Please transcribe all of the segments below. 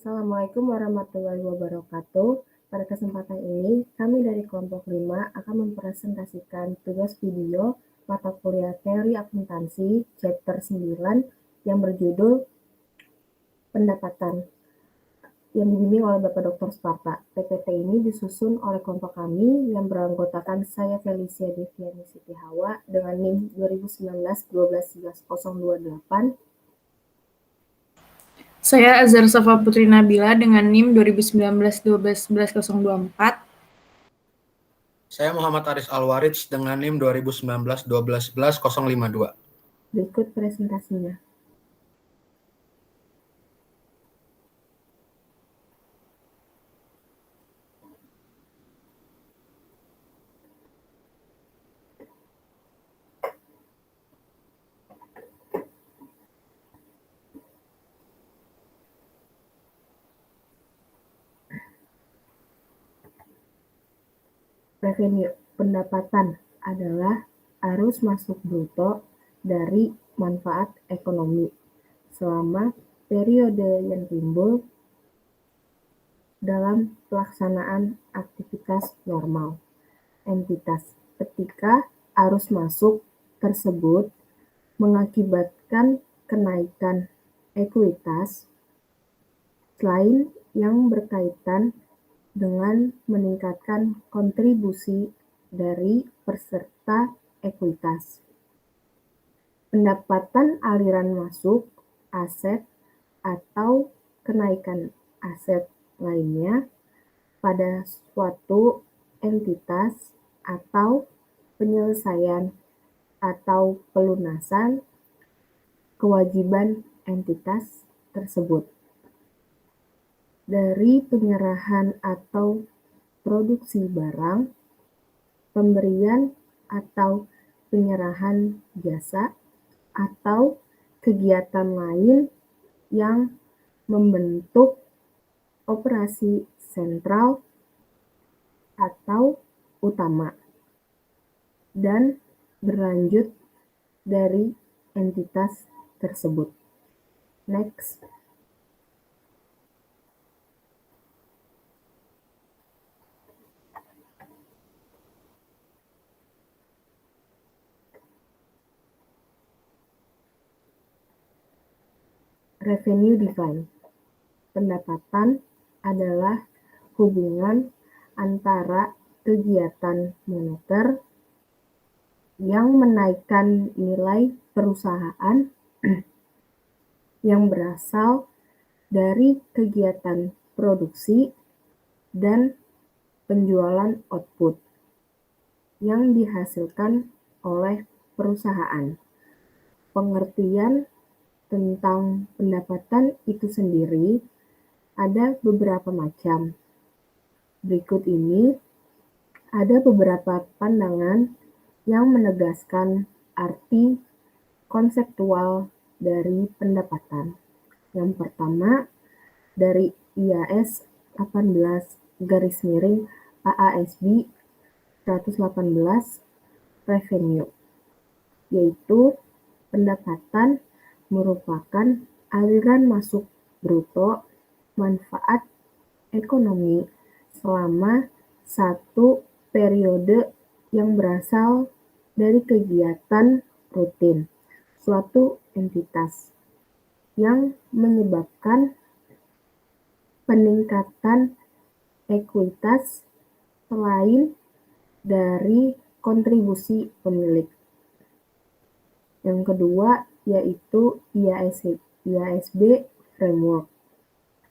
Assalamualaikum warahmatullahi wabarakatuh. Pada kesempatan ini, kami dari kelompok 5 akan mempresentasikan tugas video mata kuliah Teori Akuntansi chapter 9 yang berjudul Pendapatan yang dibimbing oleh Bapak Dr. Sparta. PPT ini disusun oleh kelompok kami yang beranggotakan saya Felicia Deviani Siti Hawa dengan NIM 2019-12-13028. Saya Azhar Safa Putri Nabila dengan NIM 2019-12-11024. Saya Muhammad Aris Alwaridz dengan NIM 2019-12-11052. Berikut presentasinya. Revenue, pendapatan adalah arus masuk bruto dari manfaat ekonomi selama periode yang timbul dalam pelaksanaan aktivitas normal entitas ketika arus masuk tersebut mengakibatkan kenaikan ekuitas selain yang berkaitan dengan meningkatkan kontribusi dari peserta ekuitas. Pendapatan aliran masuk aset atau kenaikan aset lainnya pada suatu entitas atau penyelesaian atau pelunasan kewajiban entitas tersebut. Dari penyerahan atau produksi barang, pemberian atau penyerahan jasa, atau kegiatan lain yang membentuk operasi sentral atau utama dan berlanjut dari entitas tersebut. Next. Revenue define. Pendapatan adalah hubungan antara kegiatan moneter yang menaikkan nilai perusahaan yang berasal dari kegiatan produksi dan penjualan output yang dihasilkan oleh perusahaan. Pengertian tentang pendapatan itu sendiri ada beberapa macam. Berikut ini ada beberapa pandangan yang menegaskan arti konseptual dari pendapatan. Yang pertama, dari IAS 18-AASB 118 revenue, yaitu pendapatan merupakan aliran masuk bruto manfaat ekonomi selama satu periode yang berasal dari kegiatan rutin suatu entitas yang menyebabkan peningkatan ekuitas selain dari kontribusi pemilik. Yang kedua yaitu IASB framework.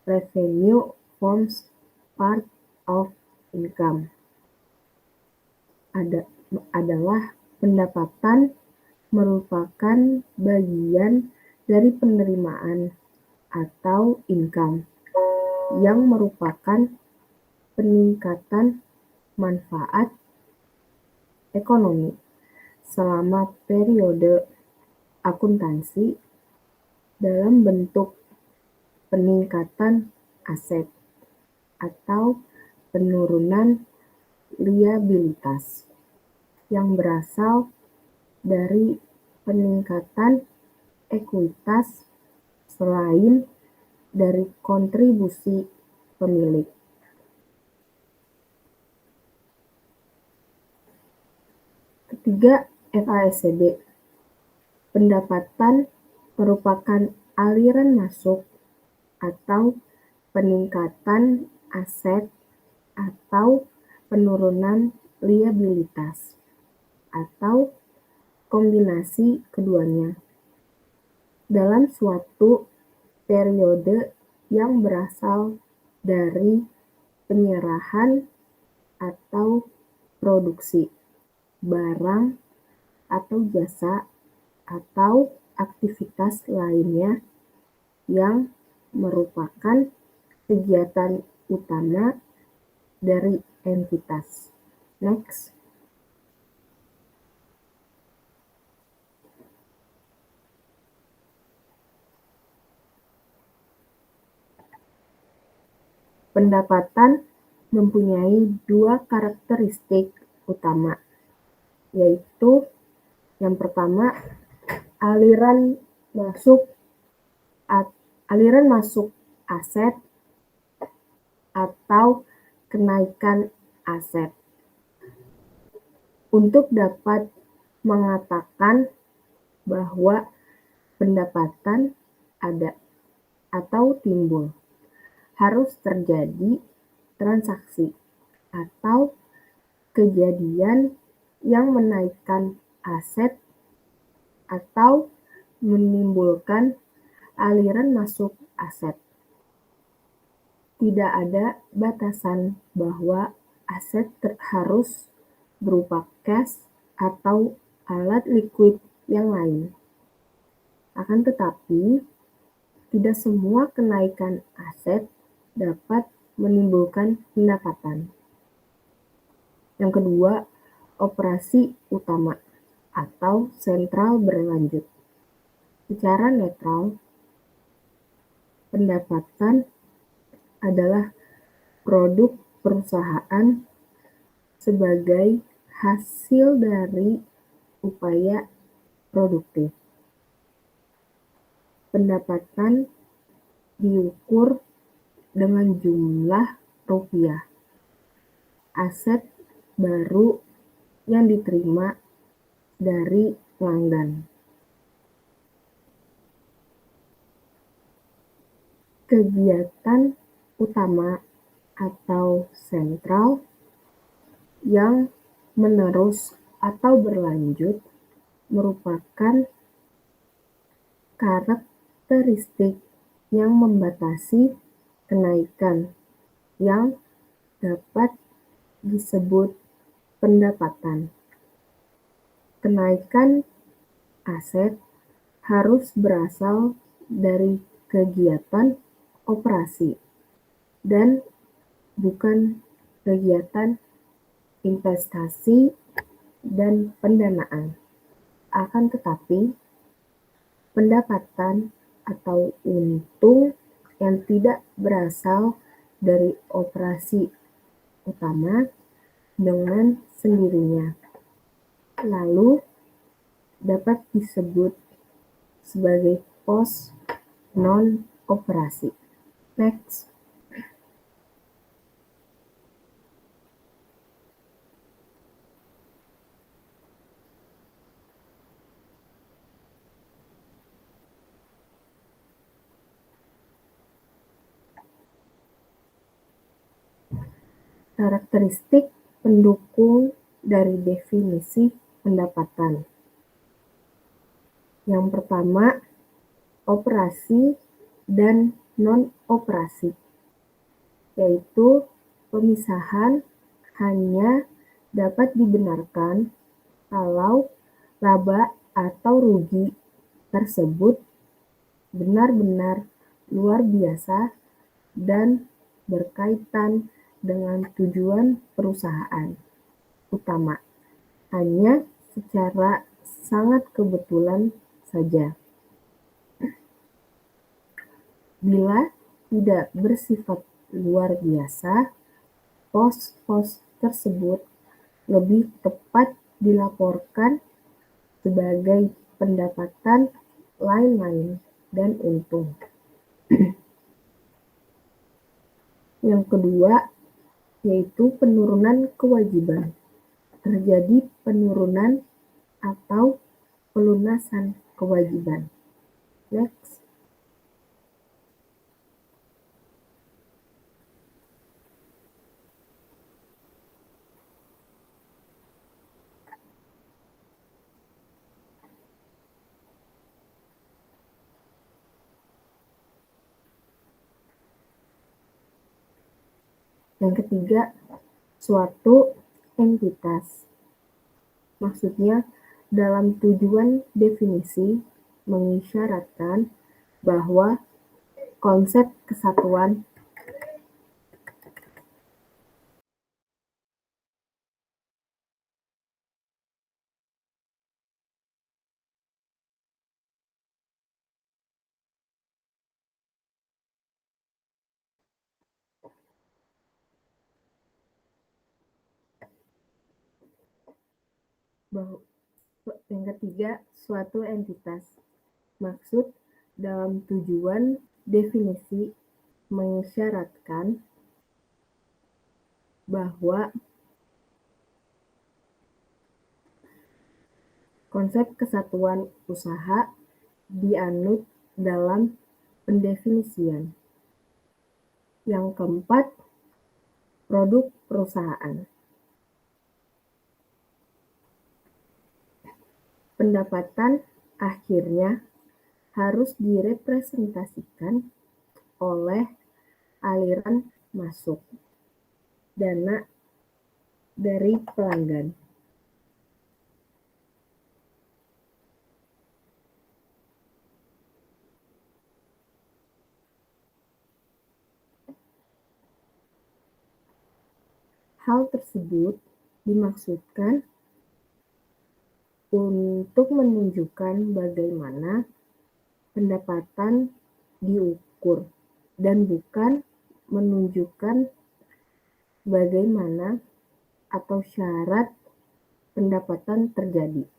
Revenue forms part of income. Adalah pendapatan merupakan bagian dari penerimaan atau income yang merupakan peningkatan manfaat ekonomi selama periode akuntansi dalam bentuk peningkatan aset atau penurunan liabilitas yang berasal dari peningkatan ekuitas selain dari kontribusi pemilik. Ketiga, FASCB. Pendapatan merupakan aliran masuk atau peningkatan aset atau penurunan liabilitas atau kombinasi keduanya dalam suatu periode yang berasal dari penyerahan atau produksi barang atau jasa atau aktivitas lainnya yang merupakan kegiatan utama dari entitas. Next. Pendapatan mempunyai dua karakteristik utama, yaitu yang pertama, aliran masuk aset atau kenaikan aset. Untuk dapat mengatakan bahwa pendapatan ada atau timbul, harus terjadi transaksi atau kejadian yang menaikkan aset atau menimbulkan aliran masuk aset. Tidak ada batasan bahwa aset harus berupa cash atau alat liquid yang lain. Akan tetapi, tidak semua kenaikan aset dapat menimbulkan pendapatan. Yang kedua, operasi utama atau sentral berlanjut. Secara netral, pendapatan adalah produk perusahaan sebagai hasil dari upaya produktif. Pendapatan diukur dengan jumlah rupiah aset baru yang diterima dari pelanggan. Kegiatan utama atau sentral yang menerus atau berlanjut merupakan karakteristik yang membatasi kenaikan yang dapat disebut pendapatan. Kenaikan aset harus berasal dari kegiatan operasi dan bukan kegiatan investasi dan pendanaan. Akan tetapi, pendapatan atau untung yang tidak berasal dari operasi utama dengan sendirinya, lalu dapat disebut sebagai pos non-operasi. Next. Karakteristik pendukung dari definisi pendapatan. Yang pertama, operasi dan non-operasi, yaitu pemisahan hanya dapat dibenarkan kalau laba atau rugi tersebut benar-benar luar biasa dan berkaitan dengan tujuan perusahaan utama, hanya secara sangat kebetulan saja. Bila tidak bersifat luar biasa, pos-pos tersebut lebih tepat dilaporkan sebagai pendapatan lain-lain dan untung. Yang kedua, yaitu penurunan kewajiban. Terjadi penurunan atau pelunasan kewajiban. Next. Yang ketiga, suatu entitas. Maksudnya, dalam tujuan definisi mengisyaratkan bahwa konsep kesatuan bahwa yang ketiga, suatu entitas. Maksud dalam tujuan definisi mengisyaratkan bahwa konsep kesatuan usaha dianut dalam pendefinisian. Yang keempat, produk perusahaan. Pendapatan akhirnya harus direpresentasikan oleh aliran masuk dana dari pelanggan. Hal tersebut dimaksudkan untuk menunjukkan bagaimana pendapatan diukur dan bukan menunjukkan bagaimana atau syarat pendapatan terjadi.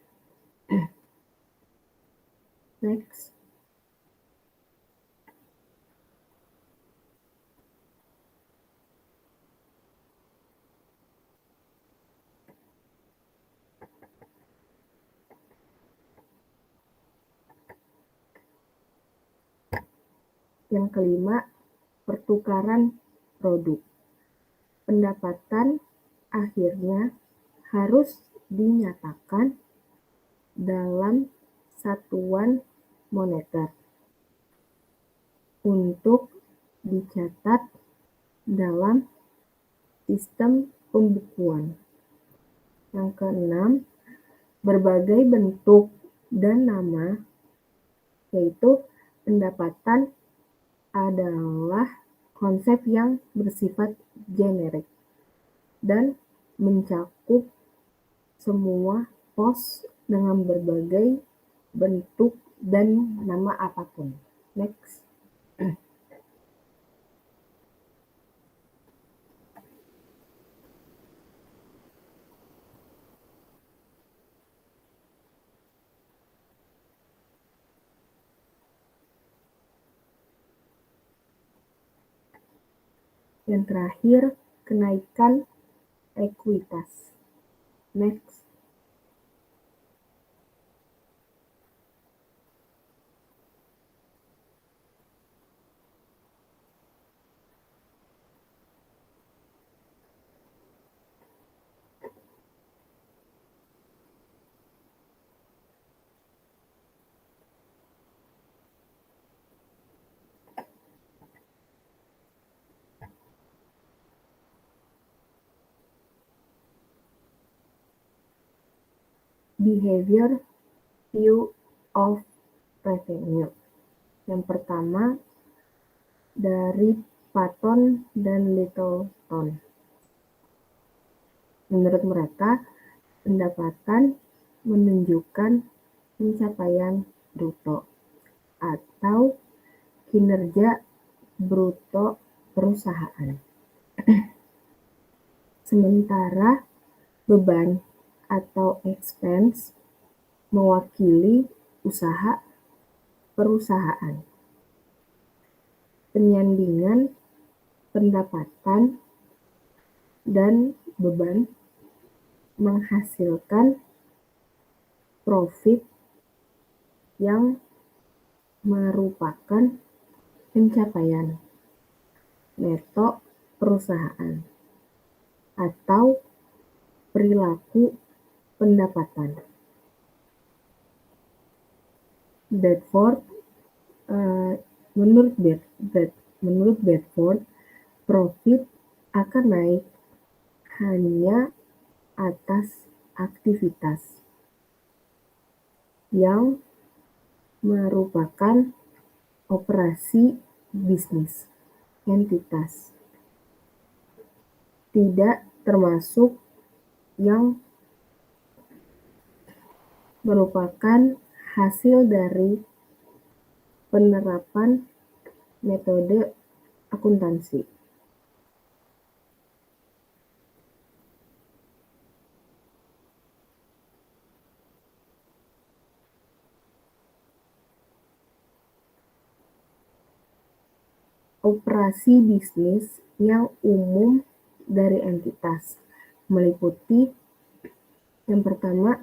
Next. Yang kelima, pertukaran produk. Pendapatan akhirnya harus dinyatakan dalam satuan moneter untuk dicatat dalam sistem pembukuan. Yang keenam, berbagai bentuk dan nama, yaitu pendapatan adalah konsep yang bersifat generik dan mencakup semua pos dengan berbagai bentuk dan nama apapun. Next. Yang terakhir, kenaikan ekuitas. Next. Behavior view of revenue. Yang pertama, dari Patton dan Littleton. Menurut mereka, pendapatan menunjukkan pencapaian bruto atau kinerja bruto perusahaan. Sementara beban atau expense mewakili usaha perusahaan. Penyandingan pendapatan dan beban menghasilkan profit yang merupakan pencapaian neto perusahaan atau perilaku pendapatan. Menurut Bedford, profit akan naik hanya atas aktivitas yang merupakan operasi bisnis entitas, tidak termasuk yang merupakan hasil dari penerapan metode akuntansi. Operasi bisnis yang umum dari entitas meliputi yang pertama,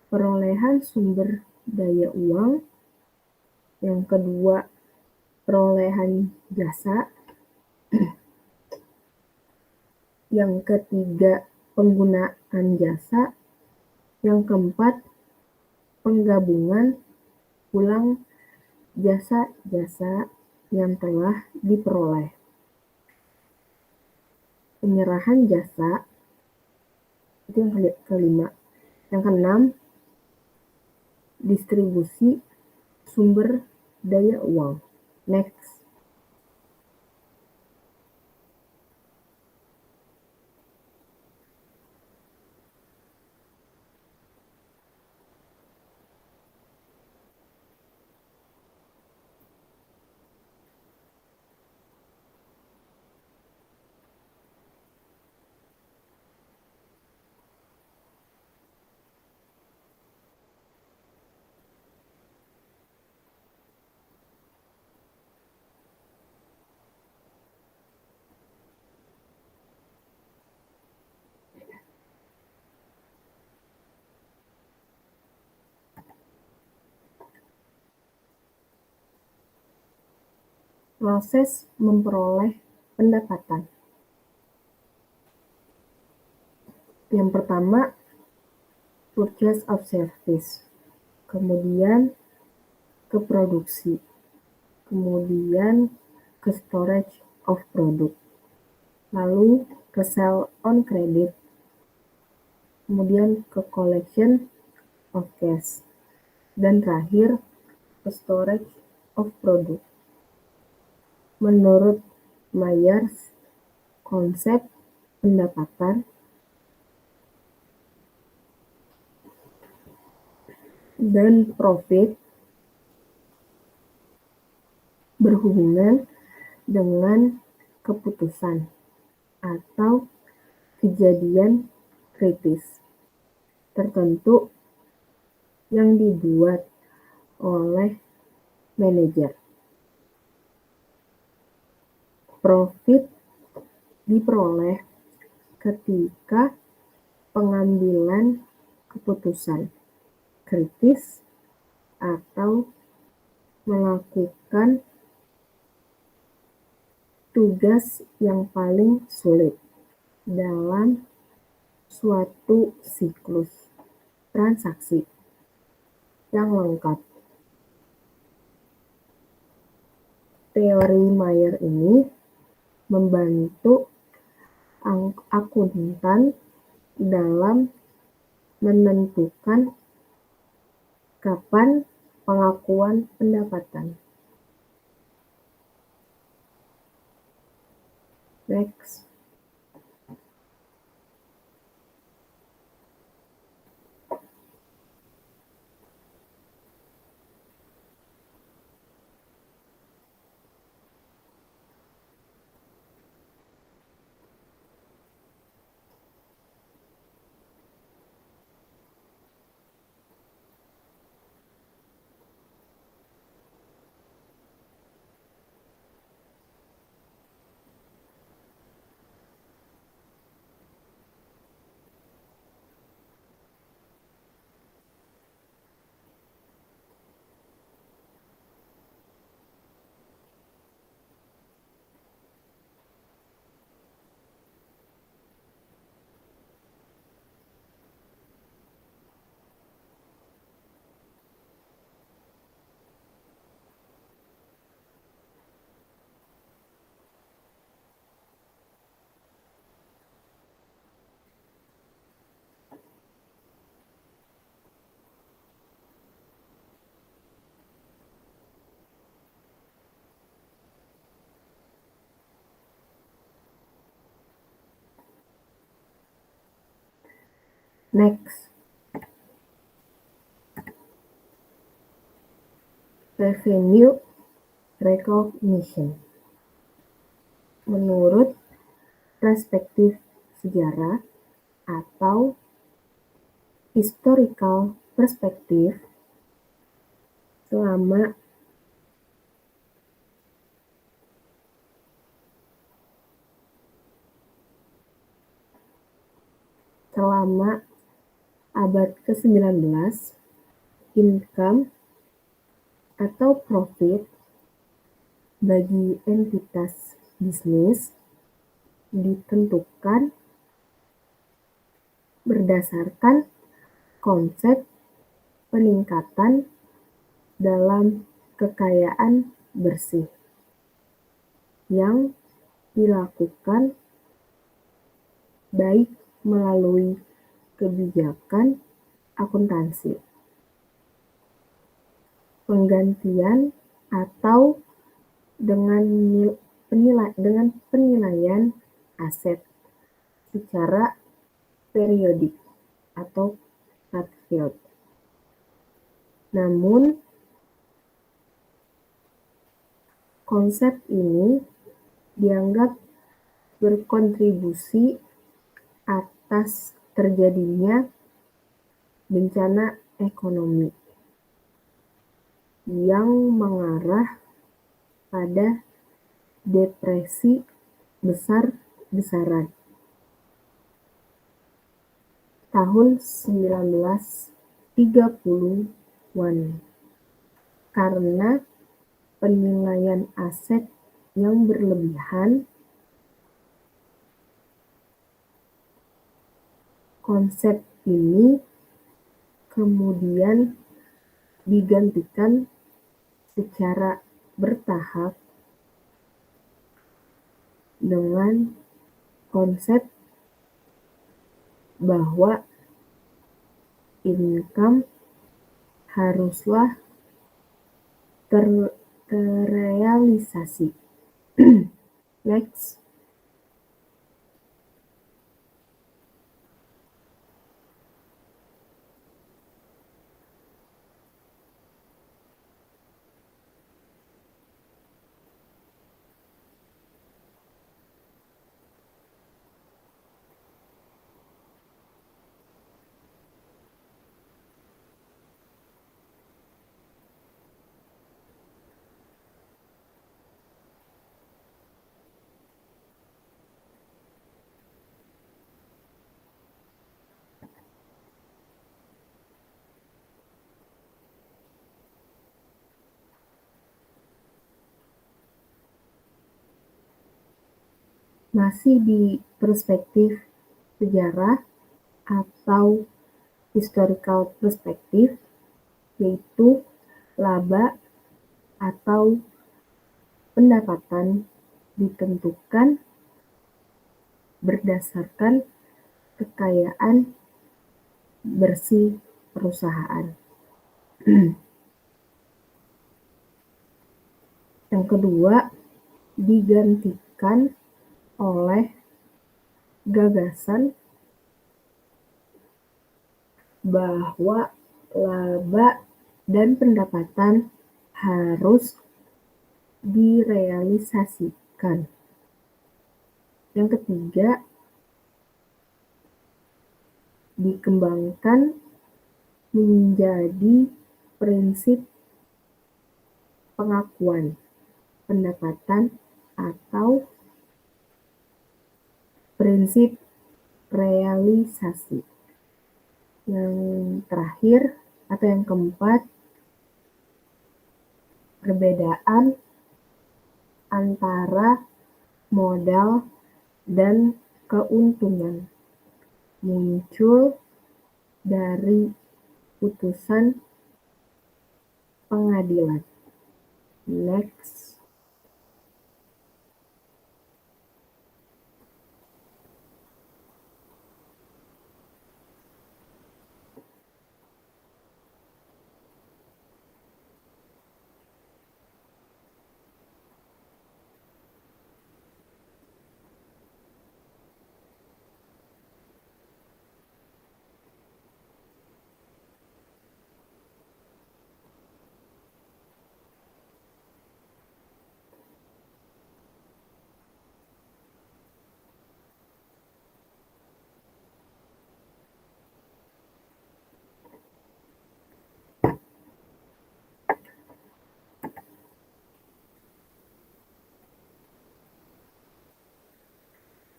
perolehan sumber daya uang, yang kedua, perolehan jasa, yang ketiga, penggunaan jasa, yang keempat, penggabungan ulang jasa-jasa yang telah diperoleh. Penyerahan jasa, itu yang kelima. Yang keenam, distribusi sumber daya uang. Next. Proses memperoleh pendapatan. Yang pertama, purchase of service, kemudian ke produksi, kemudian ke storage of product, lalu ke sell on credit, kemudian ke collection of cash, dan terakhir ke storage of product. Menurut Myers, konsep pendapatan dan profit berhubungan dengan keputusan atau kejadian kritis tertentu yang dibuat oleh manajer. Profit diperoleh ketika pengambilan keputusan kritis atau melakukan tugas yang paling sulit dalam suatu siklus transaksi yang lengkap. Teori Myers ini membantu akuntan dalam menentukan kapan pengakuan pendapatan. Next. Next, revenue recognition. Menurut perspektif sejarah atau historical perspective, selama abad ke-19, income atau profit bagi entitas bisnis ditentukan berdasarkan konsep peningkatan dalam kekayaan bersih yang dilakukan baik melalui kebijakan akuntansi, penggantian, atau dengan penilaian aset secara periodik atau cut-field. Namun, konsep ini dianggap berkontribusi atas terjadinya bencana ekonomi yang mengarah pada depresi besar-besaran tahun 1930-an karena penilaian aset yang berlebihan. Konsep ini kemudian digantikan secara bertahap dengan konsep bahwa income haruslah terrealisasi. Next. Masih di perspektif sejarah atau historical perspective, yaitu laba atau pendapatan ditentukan berdasarkan kekayaan bersih perusahaan. Yang kedua, digantikan oleh gagasan bahwa laba dan pendapatan harus direalisasikan. Yang ketiga, dikembangkan menjadi prinsip pengakuan pendapatan atau prinsip realisasi. Yang terakhir atau yang keempat, perbedaan antara modal dan keuntungan muncul dari putusan pengadilan. Next.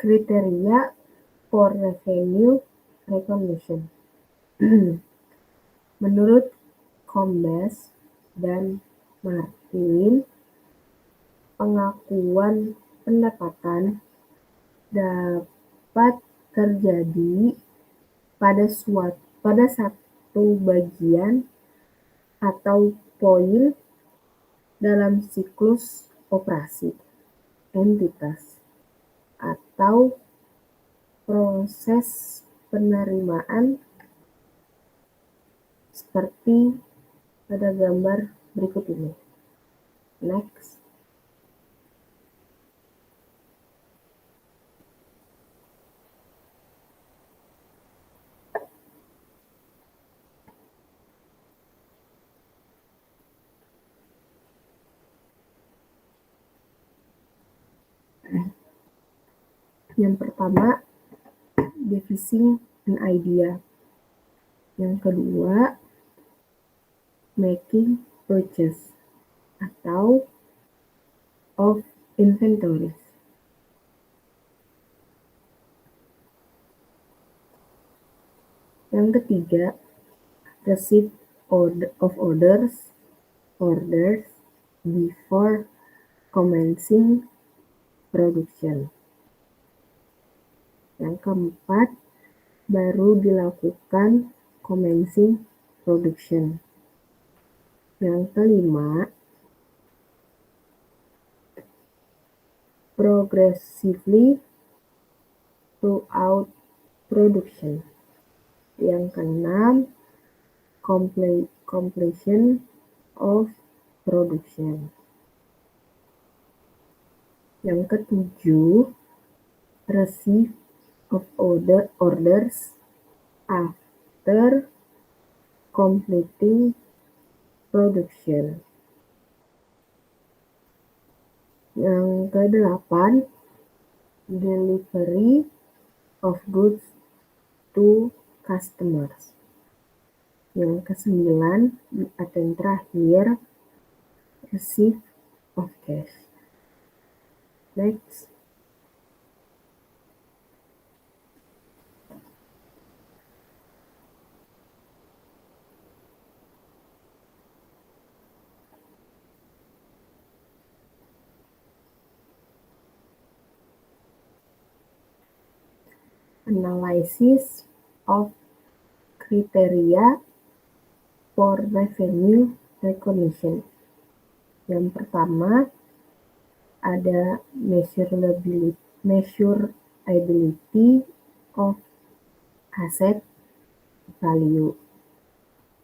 Kriteria for revenue recognition. Menurut Combs dan Martin, pengakuan pendapatan dapat terjadi pada satu bagian atau poin dalam siklus operasi entitas atau proses penerimaan seperti pada gambar berikut ini. Next. Yang pertama, devising an idea. Yang kedua, making purchase atau of inventories. Yang ketiga, receipt of orders before commencing production. Yang keempat, baru dilakukan commencing production. Yang kelima, progressively throughout production. Yang keenam, completion of production. Yang ketujuh, receipt of orders after completing production. Yang kedelapan, delivery of goods to customers. Yang kesembilan, atau yang terakhir, receipt of cash. Next. Analysis of criteria for revenue recognition. Yang pertama, ada measurability of asset value.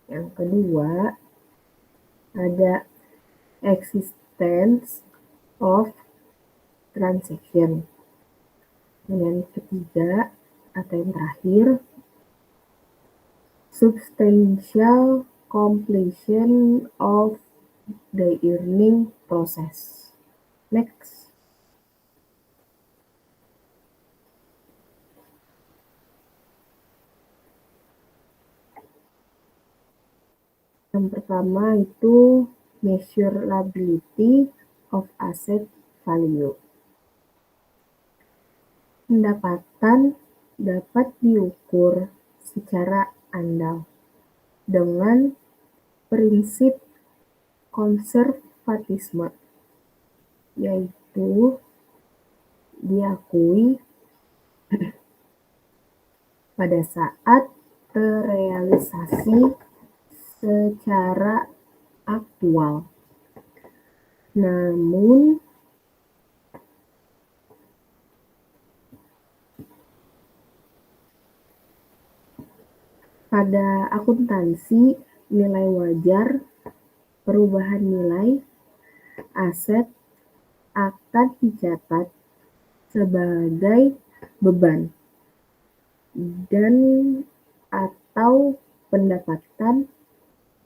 Yang kedua, ada existence of transaction. Yang ketiga, atau yang terakhir, substantial completion of the earning process. Next. Yang pertama itu measurability of asset value. Pendapatan dapat diukur secara andal dengan prinsip konservatisme, yaitu diakui pada saat terrealisasi secara aktual. Namun pada akuntansi nilai wajar, perubahan nilai aset akan dicatat sebagai beban dan atau pendapatan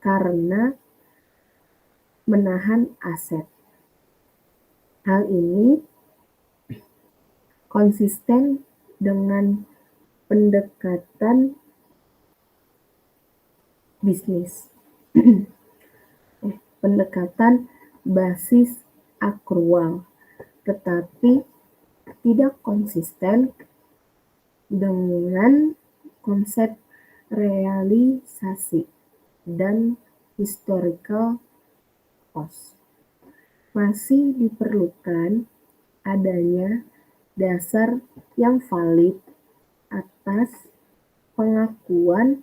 karena menahan aset. Hal ini konsisten dengan pendekatan bisnis. Pendekatan basis akrual, tetapi tidak konsisten dengan konsep realisasi dan historical cost. Masih diperlukan adanya dasar yang valid atas pengakuan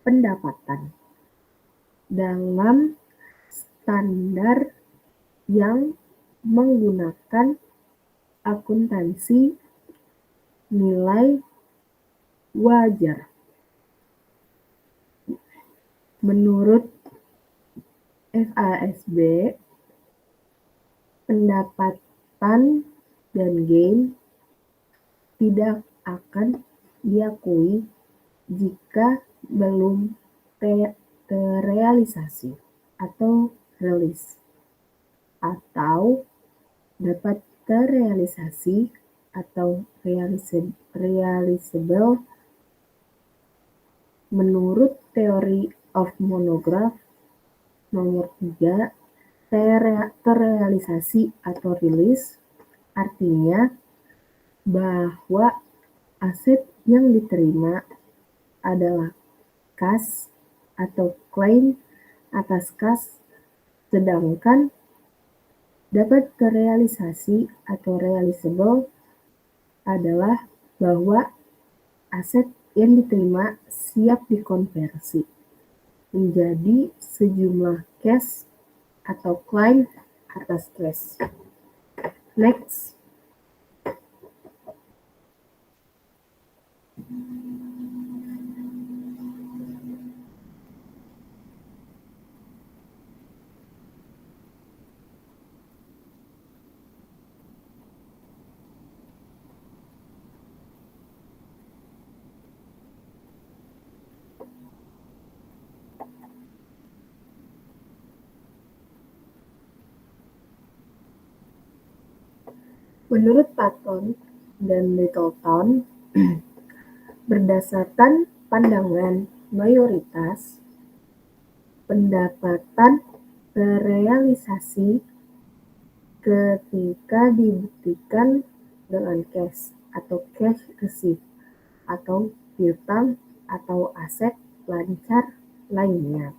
pendapatan dalam standar yang menggunakan akuntansi nilai wajar. Menurut FASB, pendapatan dan gain tidak akan diakui jika belum terrealisasi atau rilis, atau dapat terrealisasi atau realisable menurut teori of monograph nomor 3. Terrealisasi atau rilis artinya bahwa aset yang diterima adalah kas atau klaim atas kas, sedangkan dapat terrealisasi atau realisable adalah bahwa aset yang diterima siap dikonversi menjadi sejumlah cash atau klaim atas cash. Next. Menurut Patton dan Littleton, berdasarkan pandangan mayoritas, pendapatan terrealisasi ketika dibuktikan dengan cash atau cash receipt atau piutang atau aset lancar lainnya.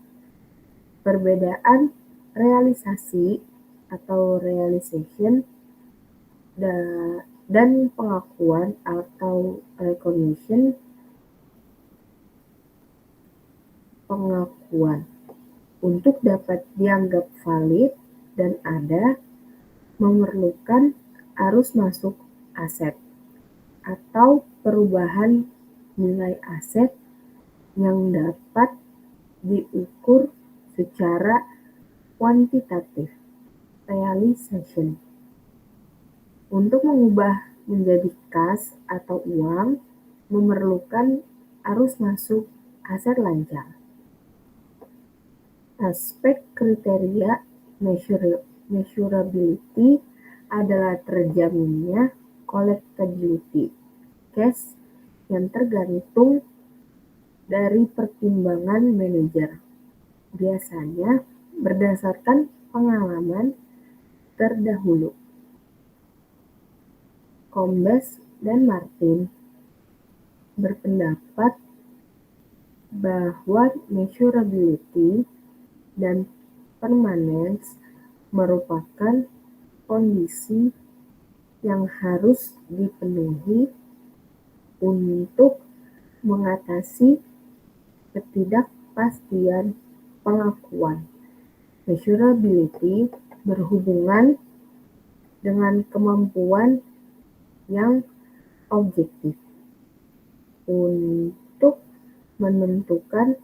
Perbedaan realisasi atau realization dan pengakuan atau recognition. Pengakuan untuk dapat dianggap valid dan ada memerlukan arus masuk aset atau perubahan nilai aset yang dapat diukur secara kuantitatif, realization. Untuk mengubah menjadi kas atau uang memerlukan arus masuk aset lancar. Aspek kriteria measurability adalah terjaminnya collectability cash yang tergantung dari pertimbangan manajer, biasanya berdasarkan pengalaman terdahulu. Combes dan Martin berpendapat bahwa measurability dan permanence merupakan kondisi yang harus dipenuhi untuk mengatasi ketidakpastian pengakuan. Measurability berhubungan dengan kemampuan yang objektif untuk menentukan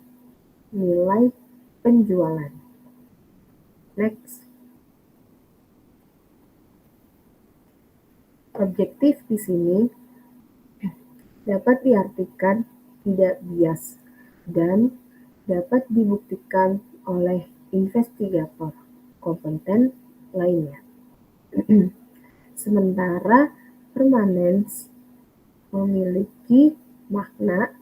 nilai penjualan. Next. Objektif di sini dapat diartikan tidak bias dan dapat dibuktikan oleh investigator kompeten lainnya. Sementara permanence memiliki makna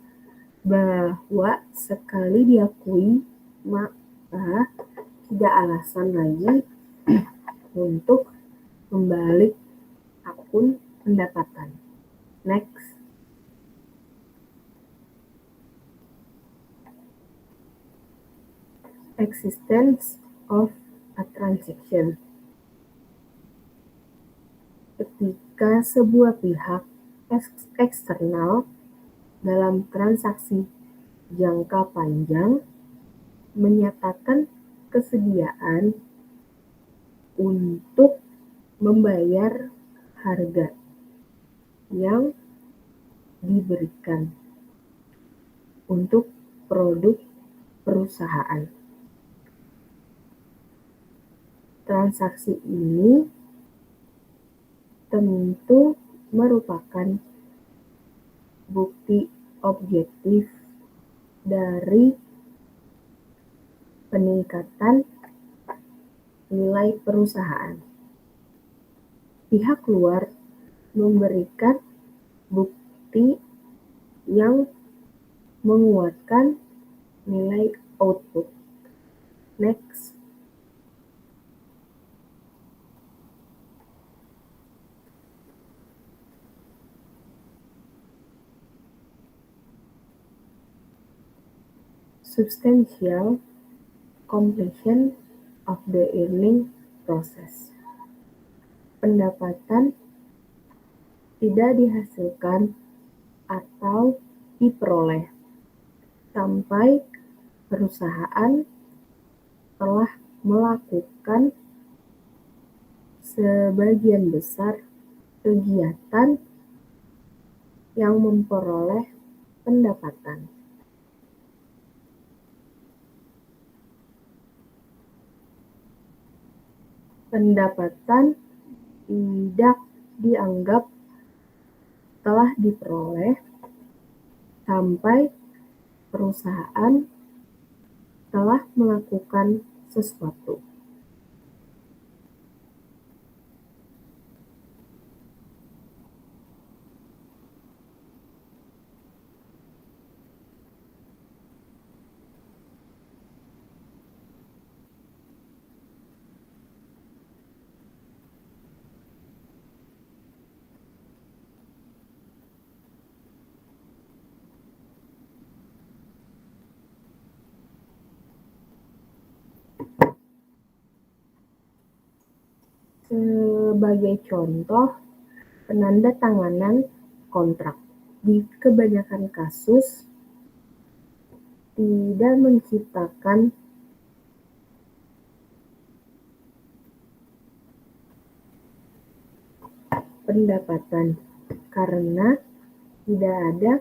bahwa sekali diakui maka tidak alasan lagi untuk membalik akun pendapatan. Next. Existence of a transaction. Ketika sebuah pihak eksternal dalam transaksi jangka panjang menyatakan kesediaan untuk membayar harga yang diberikan untuk produk perusahaan. Transaksi ini tentu merupakan bukti objektif dari peningkatan nilai perusahaan. Pihak luar memberikan bukti yang menguatkan nilai output. Next. Substantial completion of the earning process. Pendapatan tidak dihasilkan atau diperoleh sampai perusahaan telah melakukan sebagian besar kegiatan yang memperoleh pendapatan. Pendapatan tidak dianggap telah diperoleh sampai perusahaan telah melakukan sesuatu. Sebagai contoh, penandatanganan kontrak di kebanyakan kasus tidak menciptakan pendapatan karena tidak ada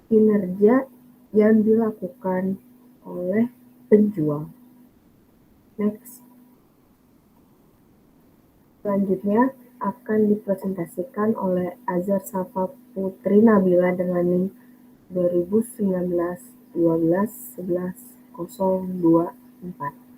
kinerja yang dilakukan oleh penjual. Next. Selanjutnya akan dipresentasikan oleh Azhar Safa Putri Nabila dengan NIM 2019-12-11-024.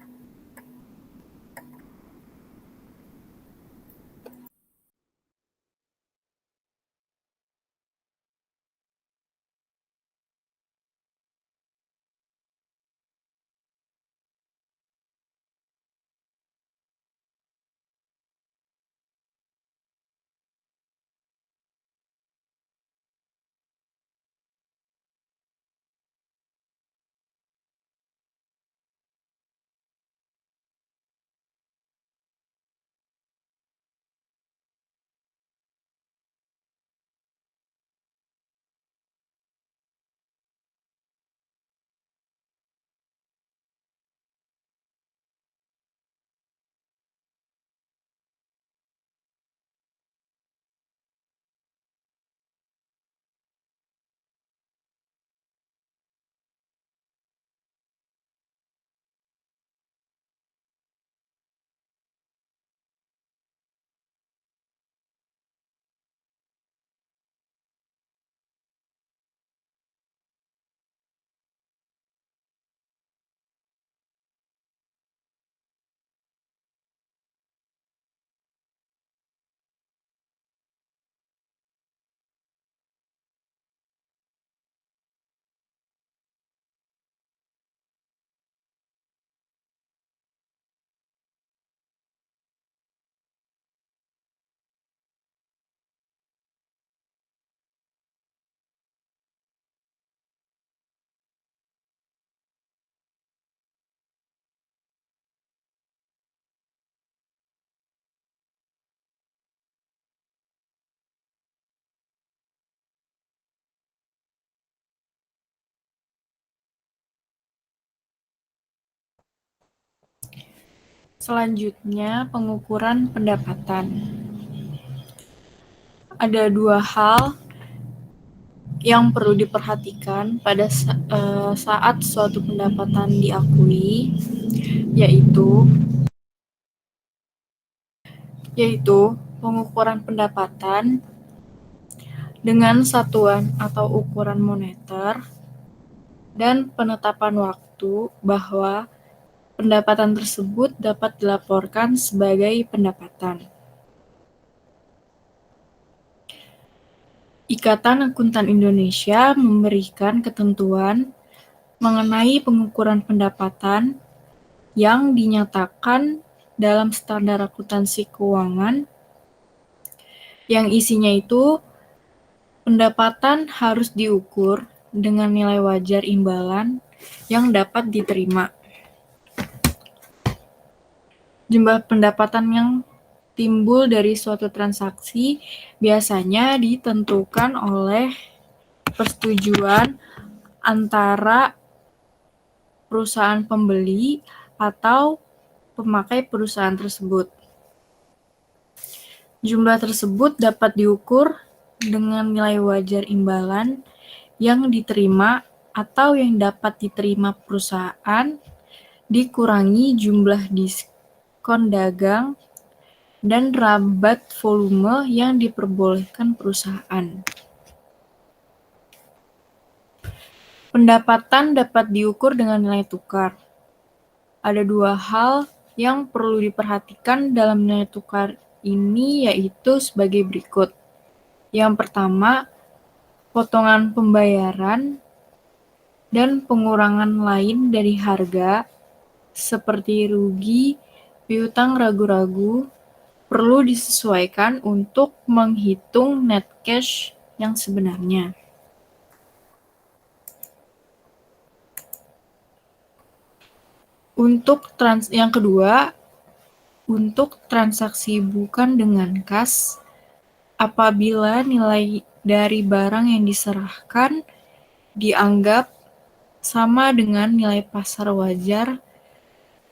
Selanjutnya, pengukuran pendapatan. Ada dua hal yang perlu diperhatikan pada saat suatu pendapatan diakui, yaitu pengukuran pendapatan dengan satuan atau ukuran moneter dan penetapan waktu bahwa pendapatan tersebut dapat dilaporkan sebagai pendapatan. Ikatan Akuntan Indonesia memberikan ketentuan mengenai pengukuran pendapatan yang dinyatakan dalam standar akuntansi keuangan yang isinya itu pendapatan harus diukur dengan nilai wajar imbalan yang dapat diterima. Jumlah pendapatan yang timbul dari suatu transaksi biasanya ditentukan oleh persetujuan antara perusahaan pembeli atau pemakai perusahaan tersebut. Jumlah tersebut dapat diukur dengan nilai wajar imbalan yang diterima atau yang dapat diterima perusahaan dikurangi jumlah diskon dagang dan rabat volume yang diperbolehkan perusahaan. Pendapatan dapat diukur dengan nilai tukar. Ada dua hal yang perlu diperhatikan dalam nilai tukar ini, yaitu sebagai berikut. Yang pertama, potongan pembayaran dan pengurangan lain dari harga, seperti rugi, piutang ragu-ragu, perlu disesuaikan untuk menghitung net cash yang sebenarnya. Yang kedua, untuk transaksi bukan dengan kas, apabila nilai dari barang yang diserahkan dianggap sama dengan nilai pasar wajar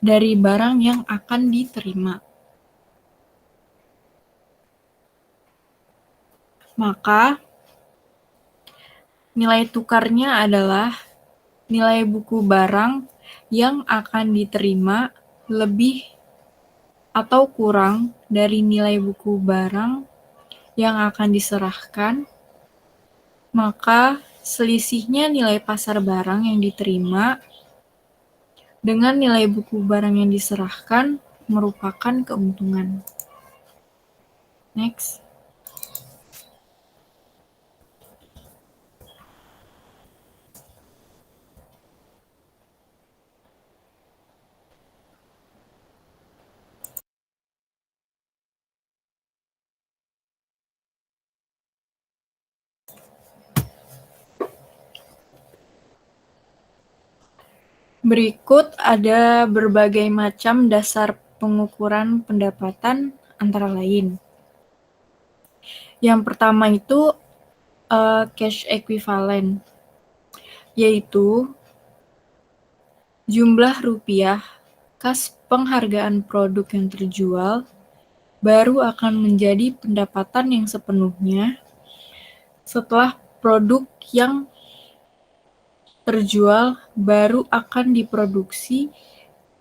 dari barang yang akan diterima. Maka, nilai tukarnya adalah nilai buku barang yang akan diterima lebih atau kurang dari nilai buku barang yang akan diserahkan, maka selisihnya nilai pasar barang yang diterima dengan nilai buku barang yang diserahkan merupakan keuntungan. Next. Berikut ada berbagai macam dasar pengukuran pendapatan antara lain. Yang pertama itu cash equivalent, yaitu jumlah rupiah kas penghargaan produk yang terjual baru akan menjadi pendapatan yang sepenuhnya setelah produk yang terjual baru akan diproduksi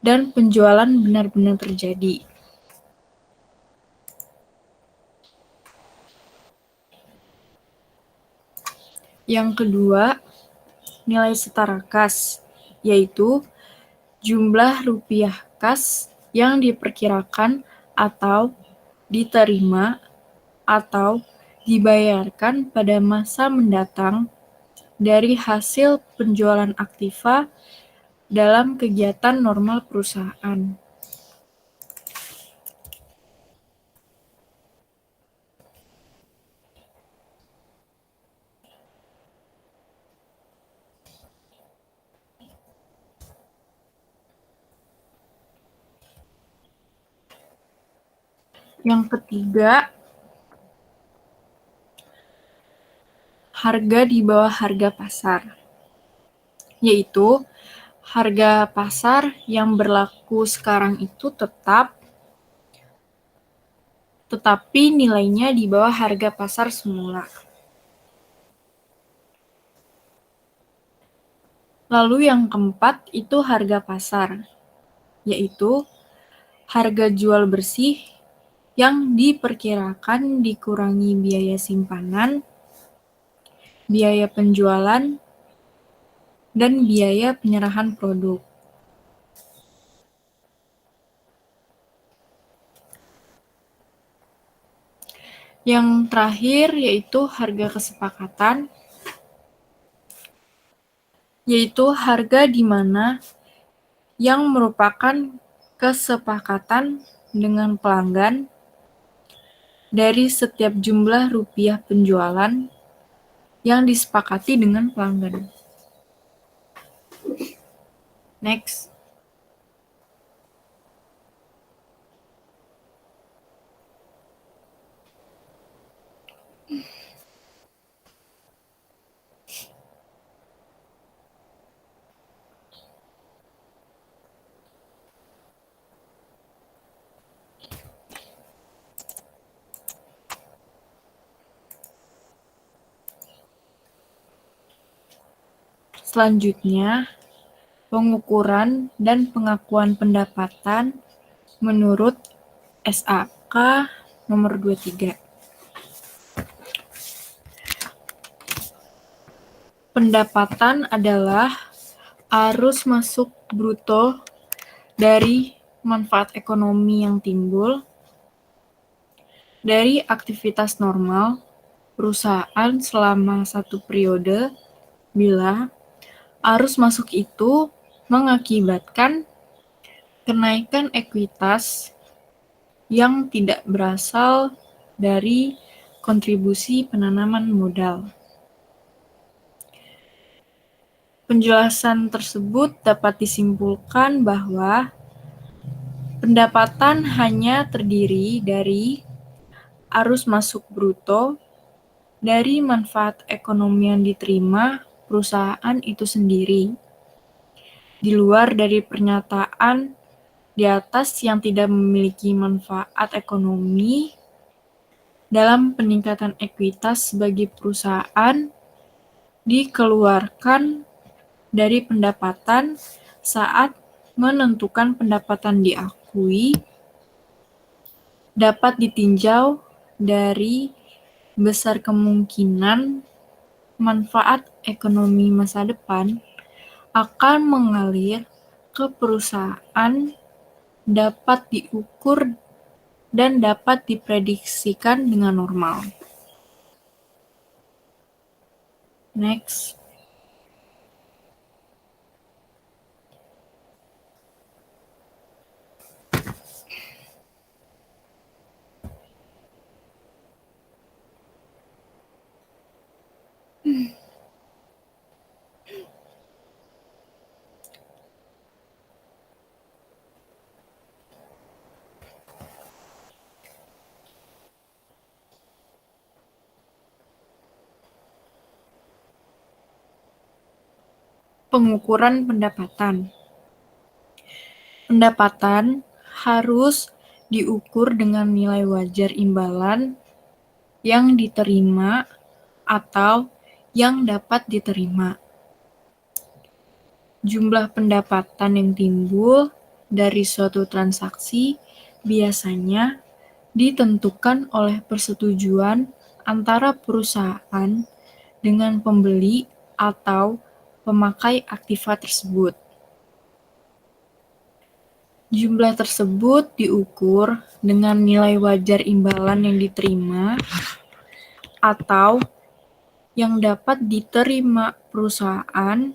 dan penjualan benar-benar terjadi. Yang kedua, nilai setara kas, yaitu jumlah rupiah kas yang diperkirakan atau diterima atau dibayarkan pada masa mendatang dari hasil penjualan aktiva dalam kegiatan normal perusahaan. Yang ketiga, harga di bawah harga pasar, yaitu harga pasar yang berlaku sekarang itu tetapi nilainya di bawah harga pasar semula. Lalu yang keempat itu harga pasar, yaitu harga jual bersih yang diperkirakan dikurangi biaya simpanan, biaya penjualan, dan biaya penyerahan produk. Yang terakhir yaitu harga kesepakatan, yaitu harga di mana yang merupakan kesepakatan dengan pelanggan dari setiap jumlah rupiah penjualan yang disepakati dengan pelanggan. Next. Selanjutnya, pengukuran dan pengakuan pendapatan menurut SAK nomor 23. Pendapatan adalah arus masuk bruto dari manfaat ekonomi yang timbul dari aktivitas normal perusahaan selama satu periode bila arus masuk itu mengakibatkan kenaikan ekuitas yang tidak berasal dari kontribusi penanaman modal. Penjelasan tersebut dapat disimpulkan bahwa pendapatan hanya terdiri dari arus masuk bruto dari manfaat ekonomi yang diterima perusahaan itu sendiri, di luar dari pernyataan di atas yang tidak memiliki manfaat ekonomi dalam peningkatan ekuitas bagi perusahaan dikeluarkan dari pendapatan saat menentukan pendapatan diakui dapat ditinjau dari besar kemungkinan manfaat ekonomi masa depan akan mengalir ke perusahaan dapat diukur dan dapat diprediksikan dengan normal. Next. Pengukuran pendapatan. Pendapatan harus diukur dengan nilai wajar imbalan yang diterima atau yang dapat diterima. Jumlah pendapatan yang timbul dari suatu transaksi biasanya ditentukan oleh persetujuan antara perusahaan dengan pembeli atau pemakai aktiva tersebut. Jumlah tersebut diukur dengan nilai wajar imbalan yang diterima atau yang dapat diterima perusahaan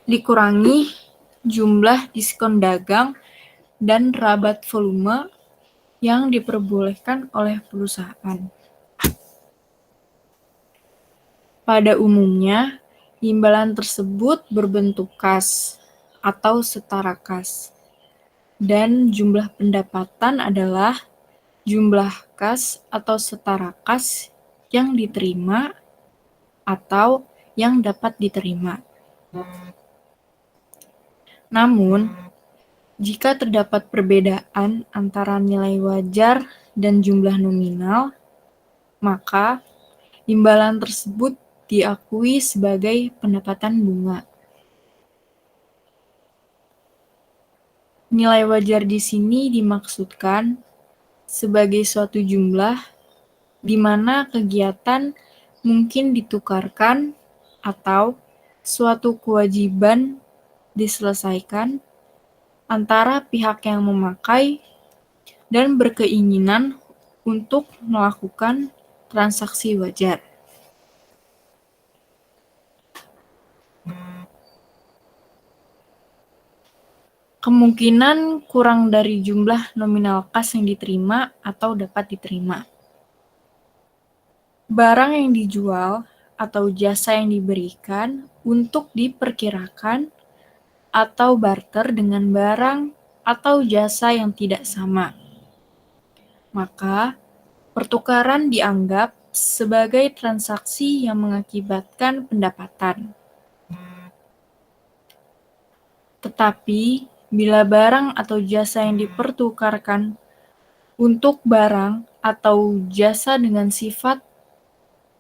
dikurangi jumlah diskon dagang dan rabat volume yang diperbolehkan oleh perusahaan. Pada umumnya, imbalan tersebut berbentuk kas atau setara kas, dan jumlah pendapatan adalah jumlah kas atau setara kas yang diterima atau yang dapat diterima. Namun, jika terdapat perbedaan antara nilai wajar dan jumlah nominal, maka imbalan tersebut diakui sebagai pendapatan bunga. Nilai wajar di sini dimaksudkan sebagai suatu jumlah di mana kegiatan mungkin ditukarkan atau suatu kewajiban diselesaikan antara pihak yang memakai dan berkeinginan untuk melakukan transaksi wajar. Kemungkinan kurang dari jumlah nominal kas yang diterima atau dapat diterima. Barang yang dijual atau jasa yang diberikan untuk diperkirakan atau barter dengan barang atau jasa yang tidak sama. Maka, pertukaran dianggap sebagai transaksi yang mengakibatkan pendapatan. Tetapi, bila barang atau jasa yang dipertukarkan untuk barang atau jasa dengan sifat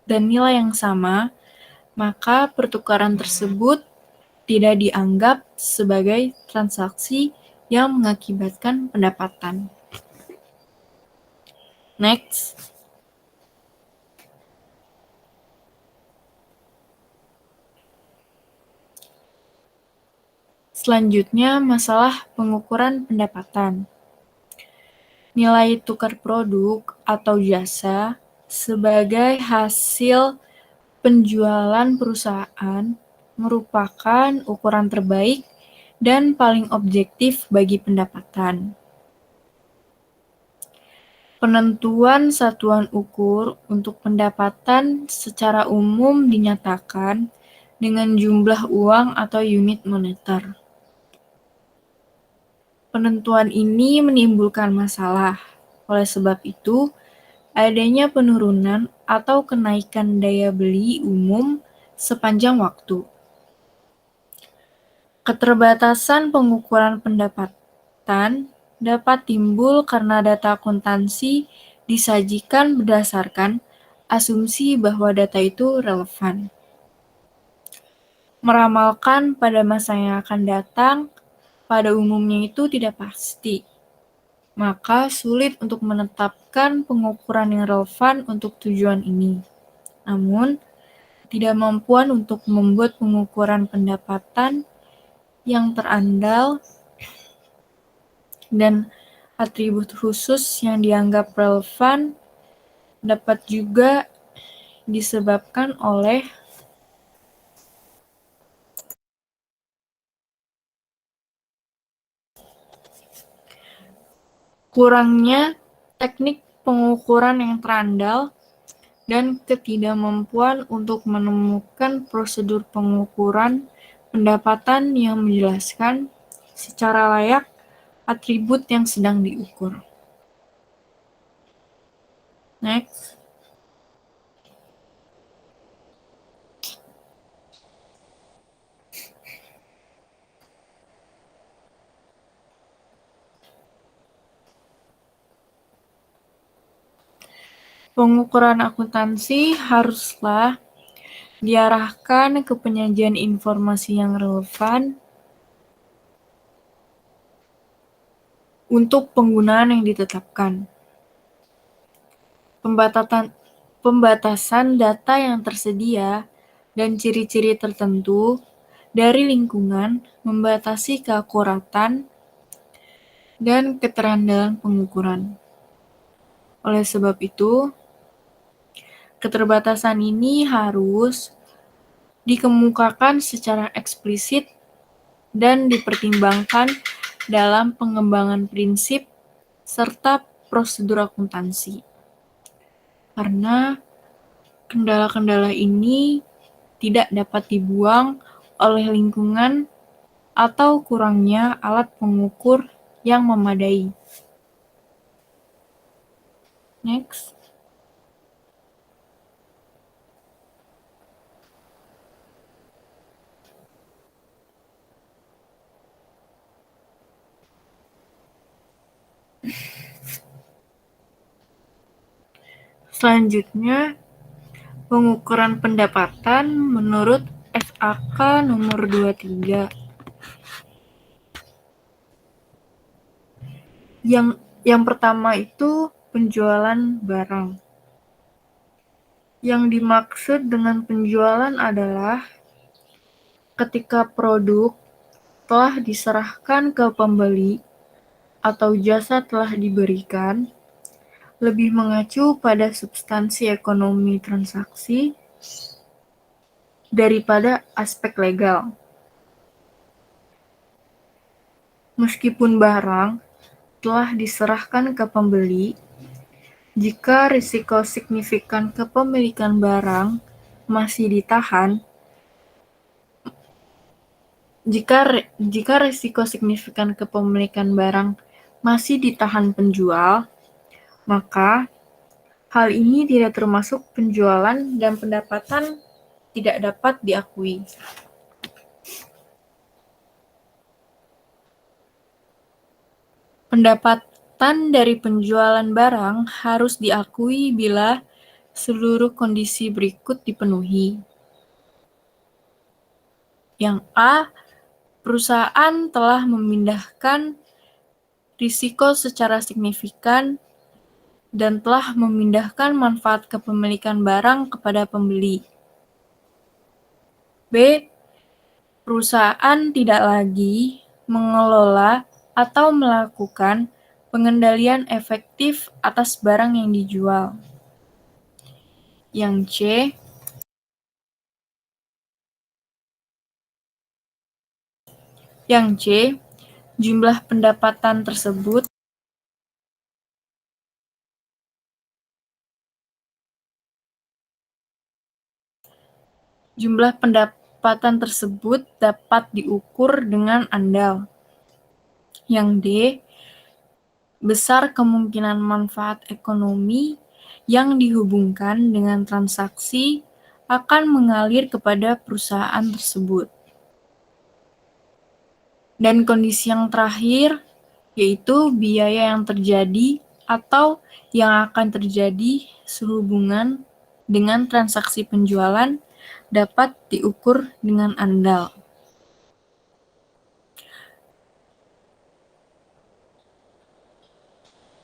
dan nilai yang sama, maka pertukaran tersebut tidak dianggap sebagai transaksi yang mengakibatkan pendapatan. Next. Selanjutnya, masalah pengukuran pendapatan. Nilai tukar produk atau jasa sebagai hasil penjualan perusahaan merupakan ukuran terbaik dan paling objektif bagi pendapatan. Penentuan satuan ukur untuk pendapatan secara umum dinyatakan dengan jumlah uang atau unit moneter. Penentuan ini menimbulkan masalah. Oleh sebab itu, adanya penurunan atau kenaikan daya beli umum sepanjang waktu. Keterbatasan pengukuran pendapatan dapat timbul karena data akuntansi disajikan berdasarkan asumsi bahwa data itu relevan. Meramalkan pada masa yang akan datang, pada umumnya itu tidak pasti. Maka sulit untuk menetapkan pengukuran yang relevan untuk tujuan ini. Namun, ketidakmampuan untuk membuat pengukuran pendapatan yang terandal dan atribut khusus yang dianggap relevan dapat juga disebabkan oleh kurangnya teknik pengukuran yang terandal dan ketidakmampuan untuk menemukan prosedur pengukuran pendapatan yang menjelaskan secara layak atribut yang sedang diukur. Next. Pengukuran akuntansi haruslah diarahkan ke penyajian informasi yang relevan untuk penggunaan yang ditetapkan. Pembatasan data yang tersedia dan ciri-ciri tertentu dari lingkungan membatasi keakuratan dan keterandalan pengukuran. Oleh sebab itu, keterbatasan ini harus dikemukakan secara eksplisit dan dipertimbangkan dalam pengembangan prinsip serta prosedur akuntansi. Karena kendala-kendala ini tidak dapat dibuang oleh lingkungan atau kurangnya alat pengukur yang memadai. Next. Selanjutnya, pengukuran pendapatan menurut SAK nomor 23. Yang pertama itu penjualan barang. Yang dimaksud dengan penjualan adalah ketika produk telah diserahkan ke pembeli atau jasa telah diberikan, lebih mengacu pada substansi ekonomi transaksi daripada aspek legal. Meskipun barang telah diserahkan ke pembeli, jika risiko signifikan kepemilikan barang masih ditahan, jika risiko signifikan kepemilikan barang masih ditahan penjual, maka hal ini tidak termasuk penjualan dan pendapatan tidak dapat diakui. Pendapatan dari penjualan barang harus diakui bila seluruh kondisi berikut dipenuhi. Yang A, perusahaan telah memindahkan risiko secara signifikan dan telah memindahkan manfaat kepemilikan barang kepada pembeli. B, perusahaan tidak lagi mengelola atau melakukan pengendalian efektif atas barang yang dijual. Yang C, jumlah pendapatan tersebut dapat diukur dengan andal. Yang D, besar kemungkinan manfaat ekonomi yang dihubungkan dengan transaksi akan mengalir kepada perusahaan tersebut. Dan kondisi yang terakhir, yaitu biaya yang terjadi atau yang akan terjadi sehubungan dengan transaksi penjualan dapat diukur dengan andal.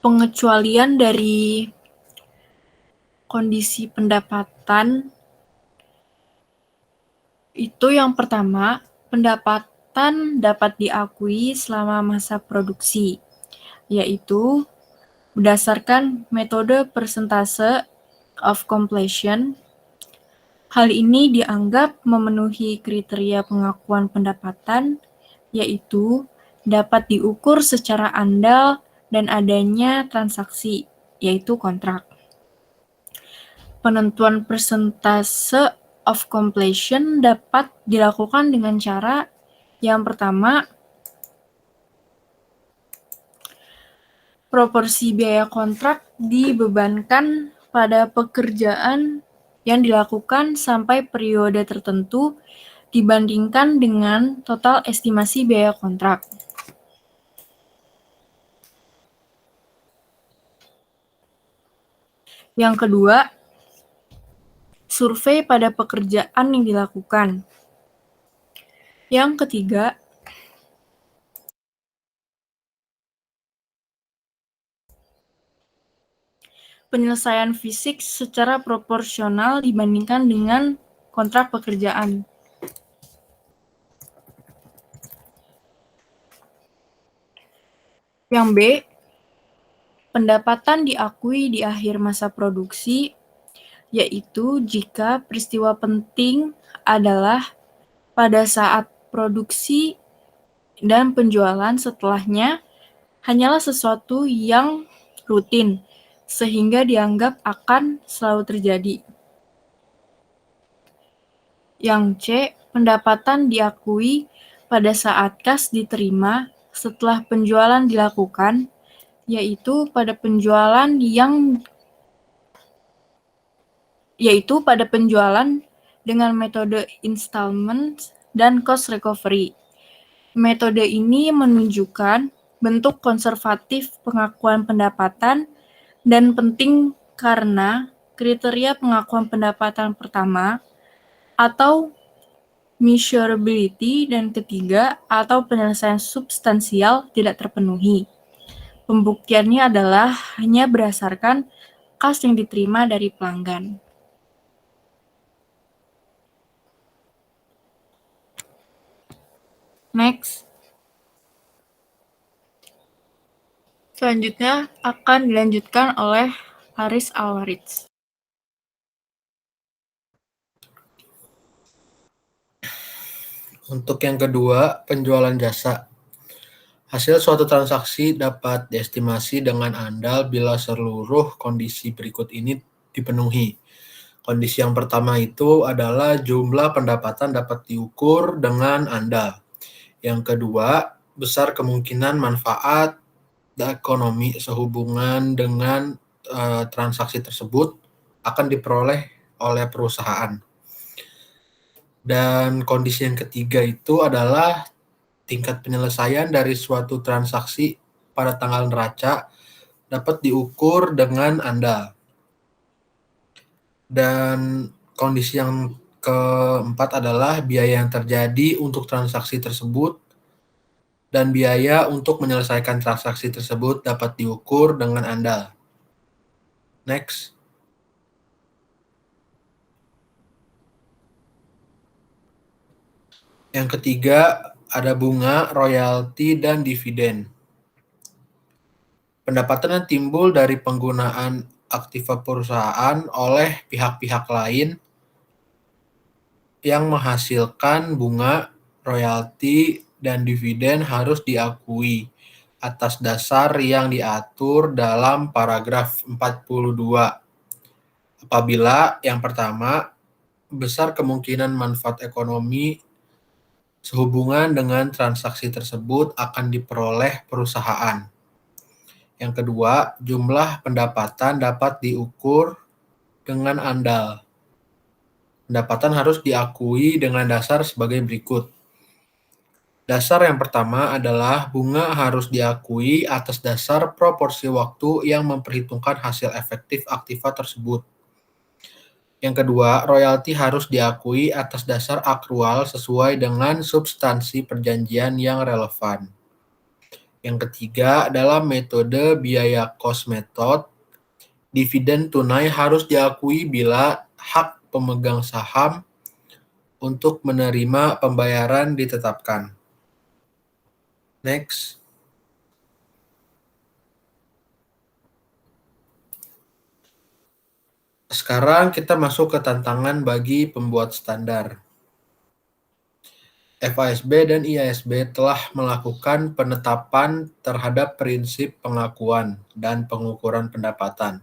Pengecualian dari kondisi pendapatan itu yang pertama, pendapatan dapat diakui selama masa produksi, yaitu berdasarkan metode persentase of completion. Hal ini dianggap memenuhi kriteria pengakuan pendapatan, yaitu dapat diukur secara andal dan adanya transaksi, yaitu kontrak. Penentuan persentase of completion dapat dilakukan dengan cara yang pertama, proporsi biaya kontrak dibebankan pada pekerjaan yang dilakukan sampai periode tertentu dibandingkan dengan total estimasi biaya kontrak. Yang kedua, survei pada pekerjaan yang dilakukan. Yang ketiga, penyelesaian fisik secara proporsional dibandingkan dengan kontrak pekerjaan. Yang B, pendapatan diakui di akhir masa produksi, yaitu jika peristiwa penting adalah pada saat produksi dan penjualan setelahnya hanyalah sesuatu yang rutin, sehingga dianggap akan selalu terjadi. Yang C, pendapatan diakui pada saat kas diterima setelah penjualan dilakukan, yaitu pada penjualan dengan metode installment dan cost recovery. Metode ini menunjukkan bentuk konservatif pengakuan pendapatan dan penting karena kriteria pengakuan pendapatan pertama, atau measurability, dan ketiga, atau penyelesaian substansial tidak terpenuhi. Pembuktiannya adalah hanya berdasarkan kas yang diterima dari pelanggan. Next. Selanjutnya akan dilanjutkan oleh Aris Alwaritz. Untuk yang kedua, penjualan jasa. Hasil suatu transaksi dapat diestimasi dengan andal bila seluruh kondisi berikut ini dipenuhi. Kondisi yang pertama itu adalah jumlah pendapatan dapat diukur dengan andal. Yang kedua, besar kemungkinan manfaat ekonomi sehubungan dengan transaksi tersebut akan diperoleh oleh perusahaan. Dan kondisi yang ketiga itu adalah tingkat penyelesaian dari suatu transaksi pada tanggal neraca dapat diukur dengan andal. Dan kondisi yang keempat adalah biaya yang terjadi untuk transaksi tersebut dan biaya untuk menyelesaikan transaksi tersebut dapat diukur dengan andal. Next. Yang ketiga, ada bunga, royalti, dan dividen. Pendapatan yang timbul dari penggunaan aktiva perusahaan oleh pihak-pihak lain yang menghasilkan bunga, royalti, dan dividen harus diakui atas dasar yang diatur dalam paragraf 42. Apabila yang pertama, besar kemungkinan manfaat ekonomi sehubungan dengan transaksi tersebut akan diperoleh perusahaan. Yang kedua, jumlah pendapatan dapat diukur dengan andal. Pendapatan harus diakui dengan dasar sebagai berikut. Dasar yang pertama adalah bunga harus diakui atas dasar proporsi waktu yang memperhitungkan hasil efektif aktiva tersebut. Yang kedua, royalti harus diakui atas dasar akrual sesuai dengan substansi perjanjian yang relevan. Yang ketiga, dalam metode biaya cost method, dividen tunai harus diakui bila hak pemegang saham untuk menerima pembayaran ditetapkan. Next. Sekarang kita masuk ke tantangan bagi pembuat standar. FASB dan IASB telah melakukan penetapan terhadap prinsip pengakuan dan pengukuran pendapatan,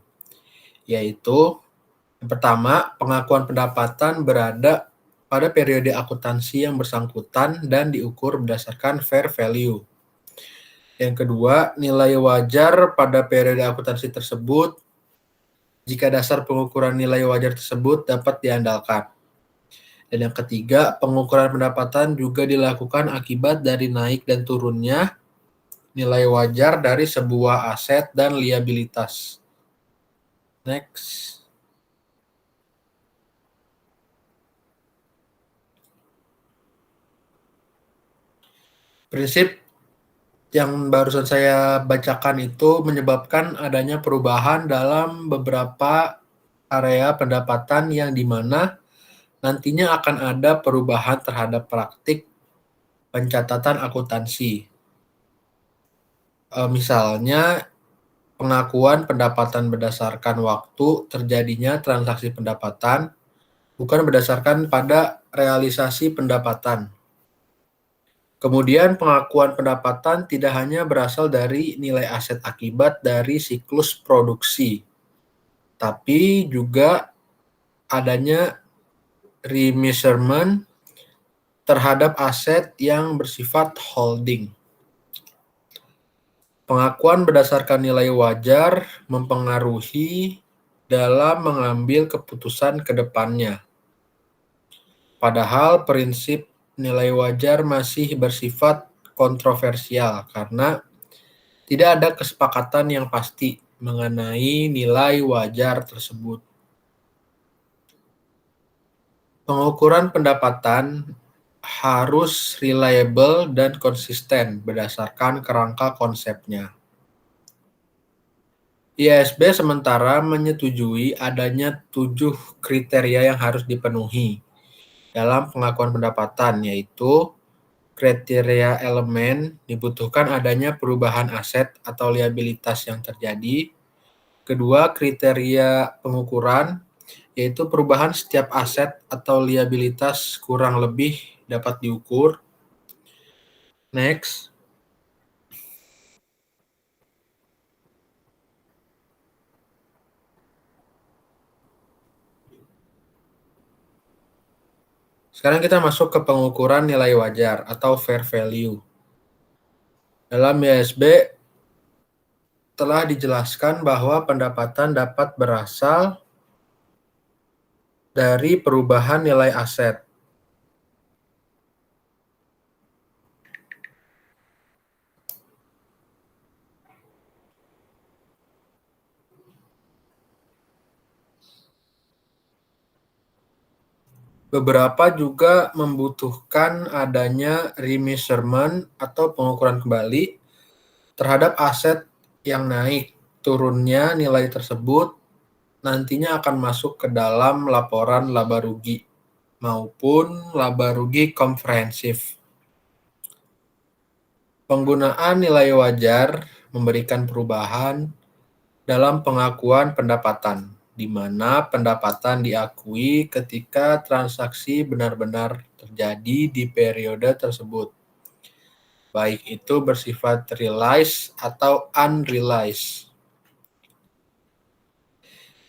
yaitu yang pertama, pengakuan pendapatan berada pada periode akuntansi yang bersangkutan dan diukur berdasarkan fair value. Yang kedua, nilai wajar pada periode akuntansi tersebut jika dasar pengukuran nilai wajar tersebut dapat diandalkan. Dan yang ketiga, pengukuran pendapatan juga dilakukan akibat dari naik dan turunnya nilai wajar dari sebuah aset dan liabilitas. Next. Prinsip yang barusan saya bacakan itu menyebabkan adanya perubahan dalam beberapa area pendapatan yang dimana nantinya akan ada perubahan terhadap praktik pencatatan akuntansi. Misalnya, pengakuan pendapatan berdasarkan waktu terjadinya transaksi pendapatan, bukan berdasarkan pada realisasi pendapatan. Kemudian pengakuan pendapatan tidak hanya berasal dari nilai aset akibat dari siklus produksi, tapi juga adanya remeasurement terhadap aset yang bersifat holding. Pengakuan berdasarkan nilai wajar mempengaruhi dalam mengambil keputusan ke depannya. Padahal prinsip nilai wajar masih bersifat kontroversial karena tidak ada kesepakatan yang pasti mengenai nilai wajar tersebut. Pengukuran pendapatan harus reliable dan konsisten berdasarkan kerangka konsepnya. IASB sementara menyetujui adanya 7 kriteria yang harus dipenuhi dalam pengakuan pendapatan, yaitu kriteria elemen, dibutuhkan adanya perubahan aset atau liabilitas yang terjadi. Kedua, kriteria pengukuran, yaitu perubahan setiap aset atau liabilitas kurang lebih dapat diukur. Next. Sekarang kita masuk ke pengukuran nilai wajar atau fair value. Dalam IASB telah dijelaskan bahwa pendapatan dapat berasal dari perubahan nilai aset. Beberapa juga membutuhkan adanya remeasurement atau pengukuran kembali terhadap aset yang naik. Turunnya nilai tersebut nantinya akan masuk ke dalam laporan laba rugi maupun laba rugi komprehensif. Penggunaan nilai wajar memberikan perubahan dalam pengakuan pendapatan, di mana pendapatan diakui ketika transaksi benar-benar terjadi di periode tersebut, baik itu bersifat realized atau unrealized.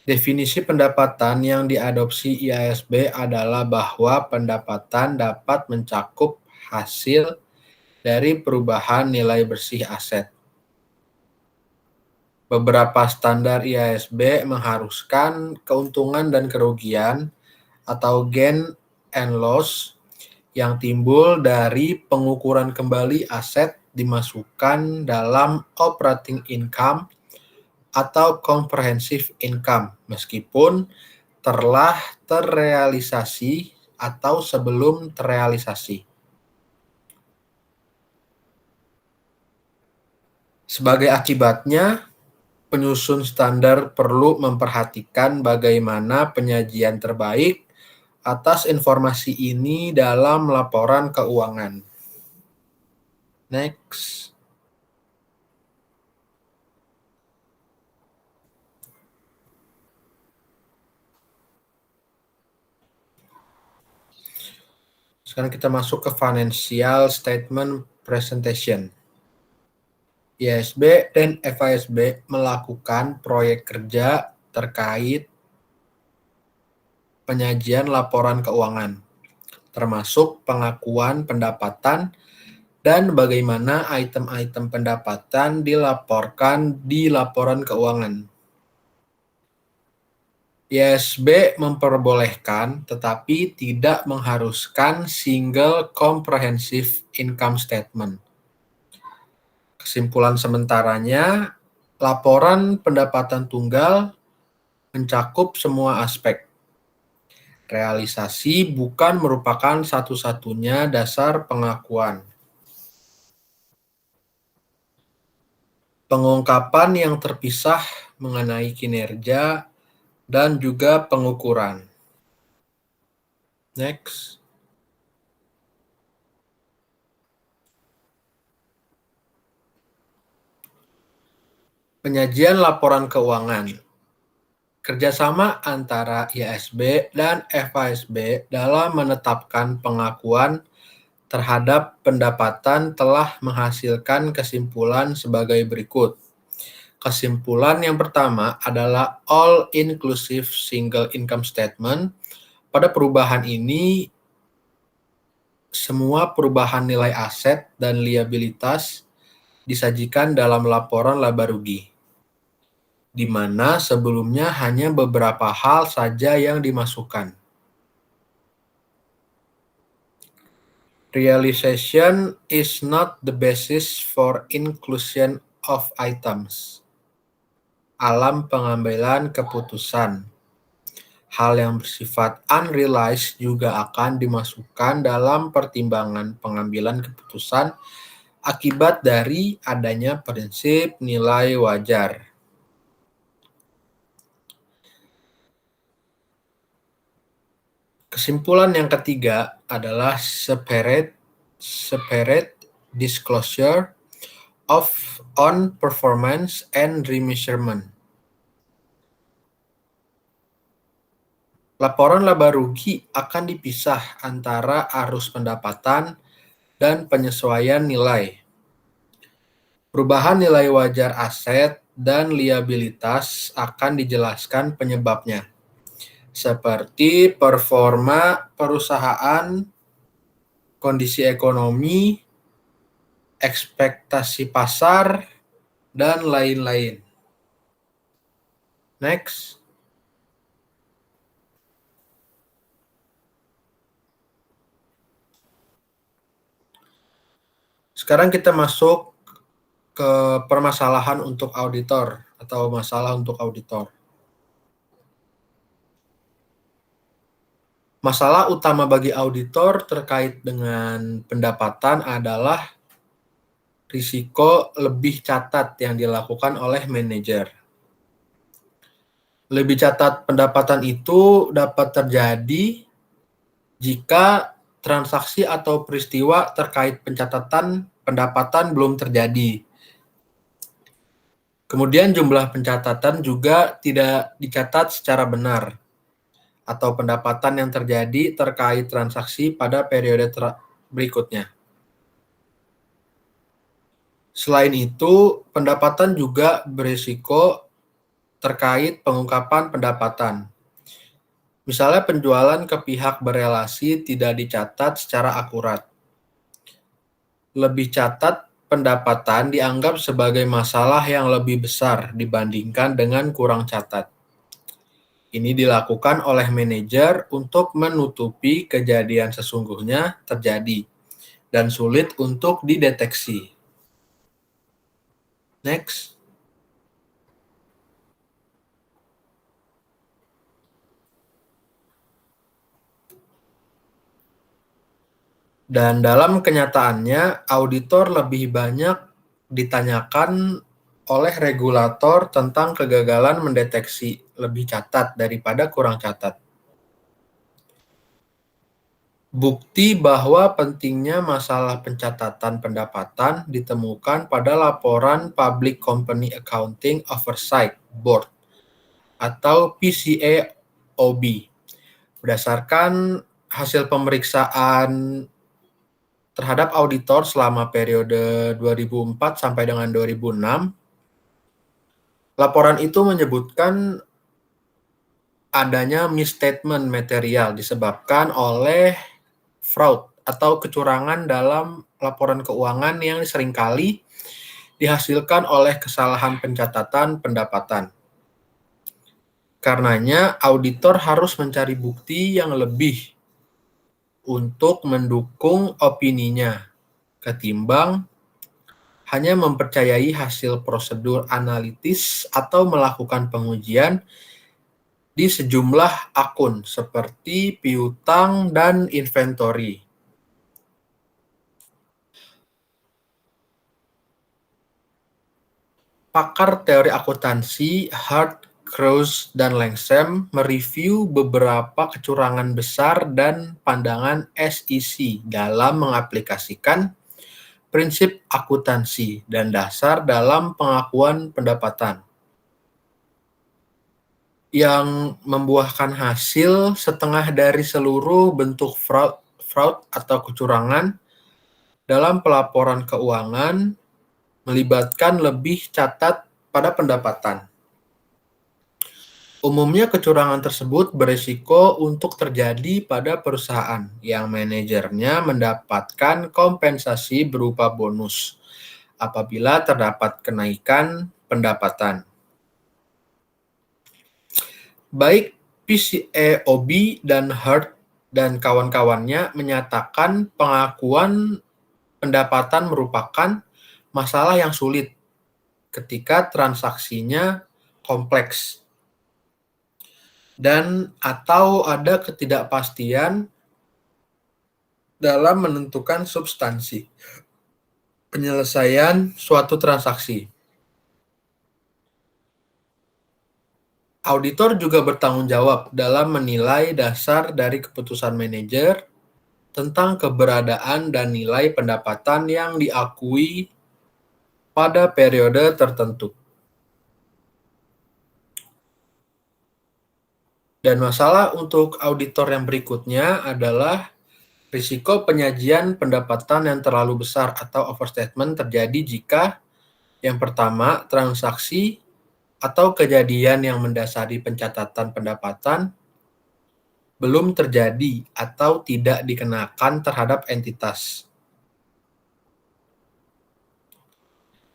Definisi pendapatan yang diadopsi IASB adalah bahwa pendapatan dapat mencakup hasil dari perubahan nilai bersih aset. Beberapa standar IASB mengharuskan keuntungan dan kerugian atau gain and loss yang timbul dari pengukuran kembali aset dimasukkan dalam operating income atau comprehensive income meskipun telah terrealisasi atau sebelum terrealisasi. Sebagai akibatnya, penyusun standar perlu memperhatikan bagaimana penyajian terbaik atas informasi ini dalam laporan keuangan. Next. Sekarang kita masuk ke Financial Statement Presentation. IASB dan FASB melakukan proyek kerja terkait penyajian laporan keuangan, termasuk pengakuan pendapatan dan bagaimana item-item pendapatan dilaporkan di laporan keuangan. IASB memperbolehkan tetapi tidak mengharuskan single comprehensive income statement. Kesimpulan sementaranya, laporan pendapatan tunggal mencakup semua aspek. Realisasi bukan merupakan satu-satunya dasar pengakuan. Pengungkapan yang terpisah mengenai kinerja dan juga pengukuran. Next. Penyajian laporan keuangan. Kerjasama antara IASB dan FASB dalam menetapkan pengakuan terhadap pendapatan telah menghasilkan kesimpulan sebagai berikut. Kesimpulan yang pertama adalah all-inclusive single income statement. Pada perubahan ini, semua perubahan nilai aset dan liabilitas disajikan dalam laporan laba rugi, di mana sebelumnya hanya beberapa hal saja yang dimasukkan. Realization is not the basis for inclusion of items. Alam pengambilan keputusan. Hal yang bersifat unrealized juga akan dimasukkan dalam pertimbangan pengambilan keputusan akibat dari adanya prinsip nilai wajar. Kesimpulan yang ketiga adalah separate disclosure on performance and remeasurement. Laporan laba rugi akan dipisah antara arus pendapatan dan penyesuaian nilai. Perubahan nilai wajar aset dan liabilitas akan dijelaskan penyebabnya, seperti performa perusahaan, kondisi ekonomi, ekspektasi pasar, dan lain-lain. Next. Sekarang kita masuk ke permasalahan untuk auditor atau masalah untuk auditor. Masalah utama bagi auditor terkait dengan pendapatan adalah risiko lebih catat yang dilakukan oleh manajer. Lebih catat pendapatan itu dapat terjadi jika transaksi atau peristiwa terkait pencatatan pendapatan belum terjadi. Kemudian jumlah pencatatan juga tidak dicatat secara benar, atau pendapatan yang terjadi terkait transaksi pada periode berikutnya. Selain itu, pendapatan juga berisiko terkait pengungkapan pendapatan. Misalnya penjualan ke pihak berelasi tidak dicatat secara akurat. Lebih catat pendapatan dianggap sebagai masalah yang lebih besar dibandingkan dengan kurang catat. Ini dilakukan oleh manajer untuk menutupi kejadian sesungguhnya terjadi dan sulit untuk dideteksi. Next. Dan dalam kenyataannya, auditor lebih banyak ditanyakan oleh regulator tentang kegagalan mendeteksi lebih catat daripada kurang catat. Bukti bahwa pentingnya masalah pencatatan pendapatan ditemukan pada laporan Public Company Accounting Oversight Board atau PCAOB. Berdasarkan hasil pemeriksaan terhadap auditor selama periode 2004 sampai dengan 2006, laporan itu menyebutkan adanya misstatement material disebabkan oleh fraud atau kecurangan dalam laporan keuangan yang seringkali dihasilkan oleh kesalahan pencatatan pendapatan. Karenanya, auditor harus mencari bukti yang lebih untuk mendukung opininya, ketimbang hanya mempercayai hasil prosedur analitis atau melakukan pengujian di sejumlah akun seperti piutang dan inventory. Pakar teori akuntansi Hart, Krause, dan Langsam mereview beberapa kecurangan besar dan pandangan SEC dalam mengaplikasikan prinsip akuntansi dan dasar dalam pengakuan pendapatan, yang membuahkan hasil setengah dari seluruh bentuk fraud atau kecurangan dalam pelaporan keuangan melibatkan lebih catat pada pendapatan. Umumnya kecurangan tersebut berisiko untuk terjadi pada perusahaan yang manajernya mendapatkan kompensasi berupa bonus apabila terdapat kenaikan pendapatan. Baik PCAOB dan Hart dan kawan-kawannya menyatakan pengakuan pendapatan merupakan masalah yang sulit ketika transaksinya kompleks. dan atau ada ketidakpastian dalam menentukan substansi penyelesaian suatu transaksi. Auditor juga bertanggung jawab dalam menilai dasar dari keputusan manajer tentang keberadaan dan nilai pendapatan yang diakui pada periode tertentu. Dan masalah untuk auditor yang berikutnya adalah risiko penyajian pendapatan yang terlalu besar atau overstatement terjadi jika yang pertama, transaksi atau kejadian yang mendasari pencatatan pendapatan belum terjadi atau tidak dikenakan terhadap entitas.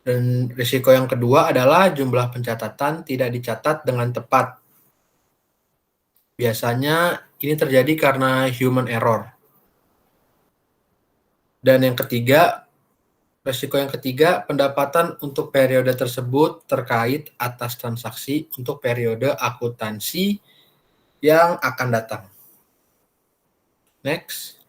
Dan risiko yang kedua adalah jumlah pencatatan tidak dicatat dengan tepat. Biasanya ini terjadi karena human error. Dan risiko yang ketiga, pendapatan untuk periode tersebut terkait atas transaksi untuk periode akuntansi yang akan datang. Next.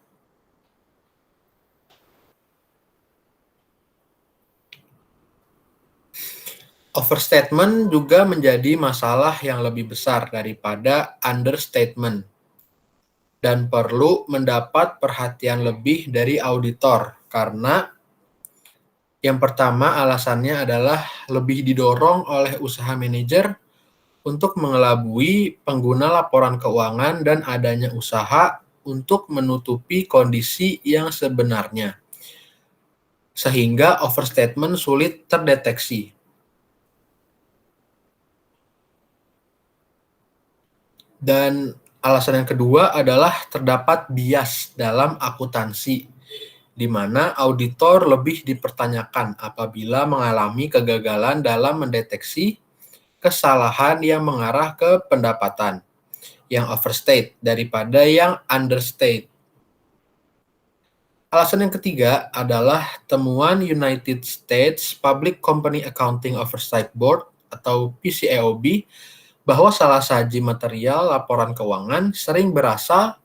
Overstatement juga menjadi masalah yang lebih besar daripada understatement dan perlu mendapat perhatian lebih dari auditor karena yang pertama alasannya adalah lebih didorong oleh usaha manajer untuk mengelabui pengguna laporan keuangan dan adanya usaha untuk menutupi kondisi yang sebenarnya, sehingga overstatement sulit terdeteksi. Dan alasan yang kedua adalah terdapat bias dalam akuntansi, di mana auditor lebih dipertanyakan apabila mengalami kegagalan dalam mendeteksi kesalahan yang mengarah ke pendapatan yang overstate daripada yang understate. Alasan yang ketiga adalah temuan United States Public Company Accounting Oversight Board atau PCAOB bahwa salah saji material laporan keuangan sering berasal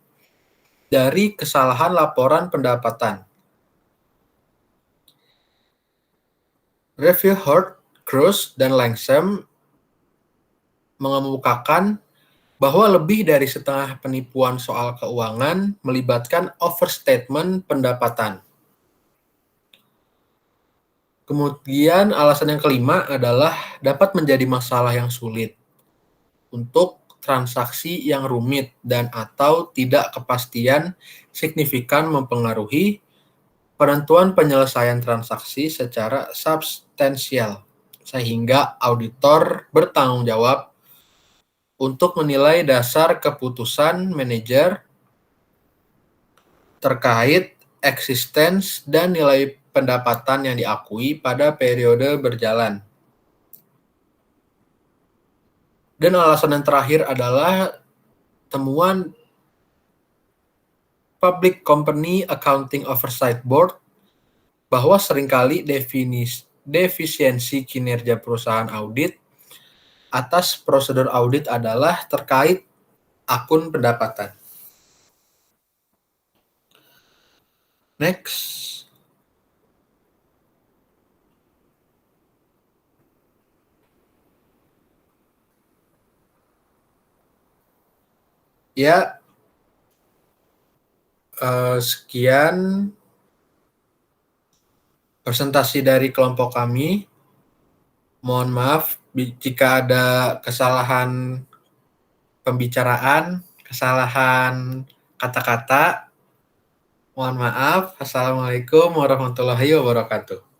dari kesalahan laporan pendapatan. Review Hurt, Cruz, dan Langsam mengemukakan bahwa lebih dari setengah penipuan soal keuangan melibatkan overstatement pendapatan. Kemudian alasan yang kelima adalah dapat menjadi masalah yang sulit untuk transaksi yang rumit dan atau tidak kepastian signifikan mempengaruhi penentuan penyelesaian transaksi secara substansial, sehingga auditor bertanggung jawab untuk menilai dasar keputusan manajer terkait eksistens dan nilai pendapatan yang diakui pada periode berjalan. Dan alasan yang terakhir adalah temuan Public Company Accounting Oversight Board bahwa seringkali defisiensi kinerja perusahaan audit atas prosedur audit adalah terkait akun pendapatan. Next. Ya, sekian presentasi dari kelompok kami. Mohon maaf jika ada kesalahan pembicaraan, kesalahan kata-kata. Mohon maaf. Assalamualaikum warahmatullahi wabarakatuh.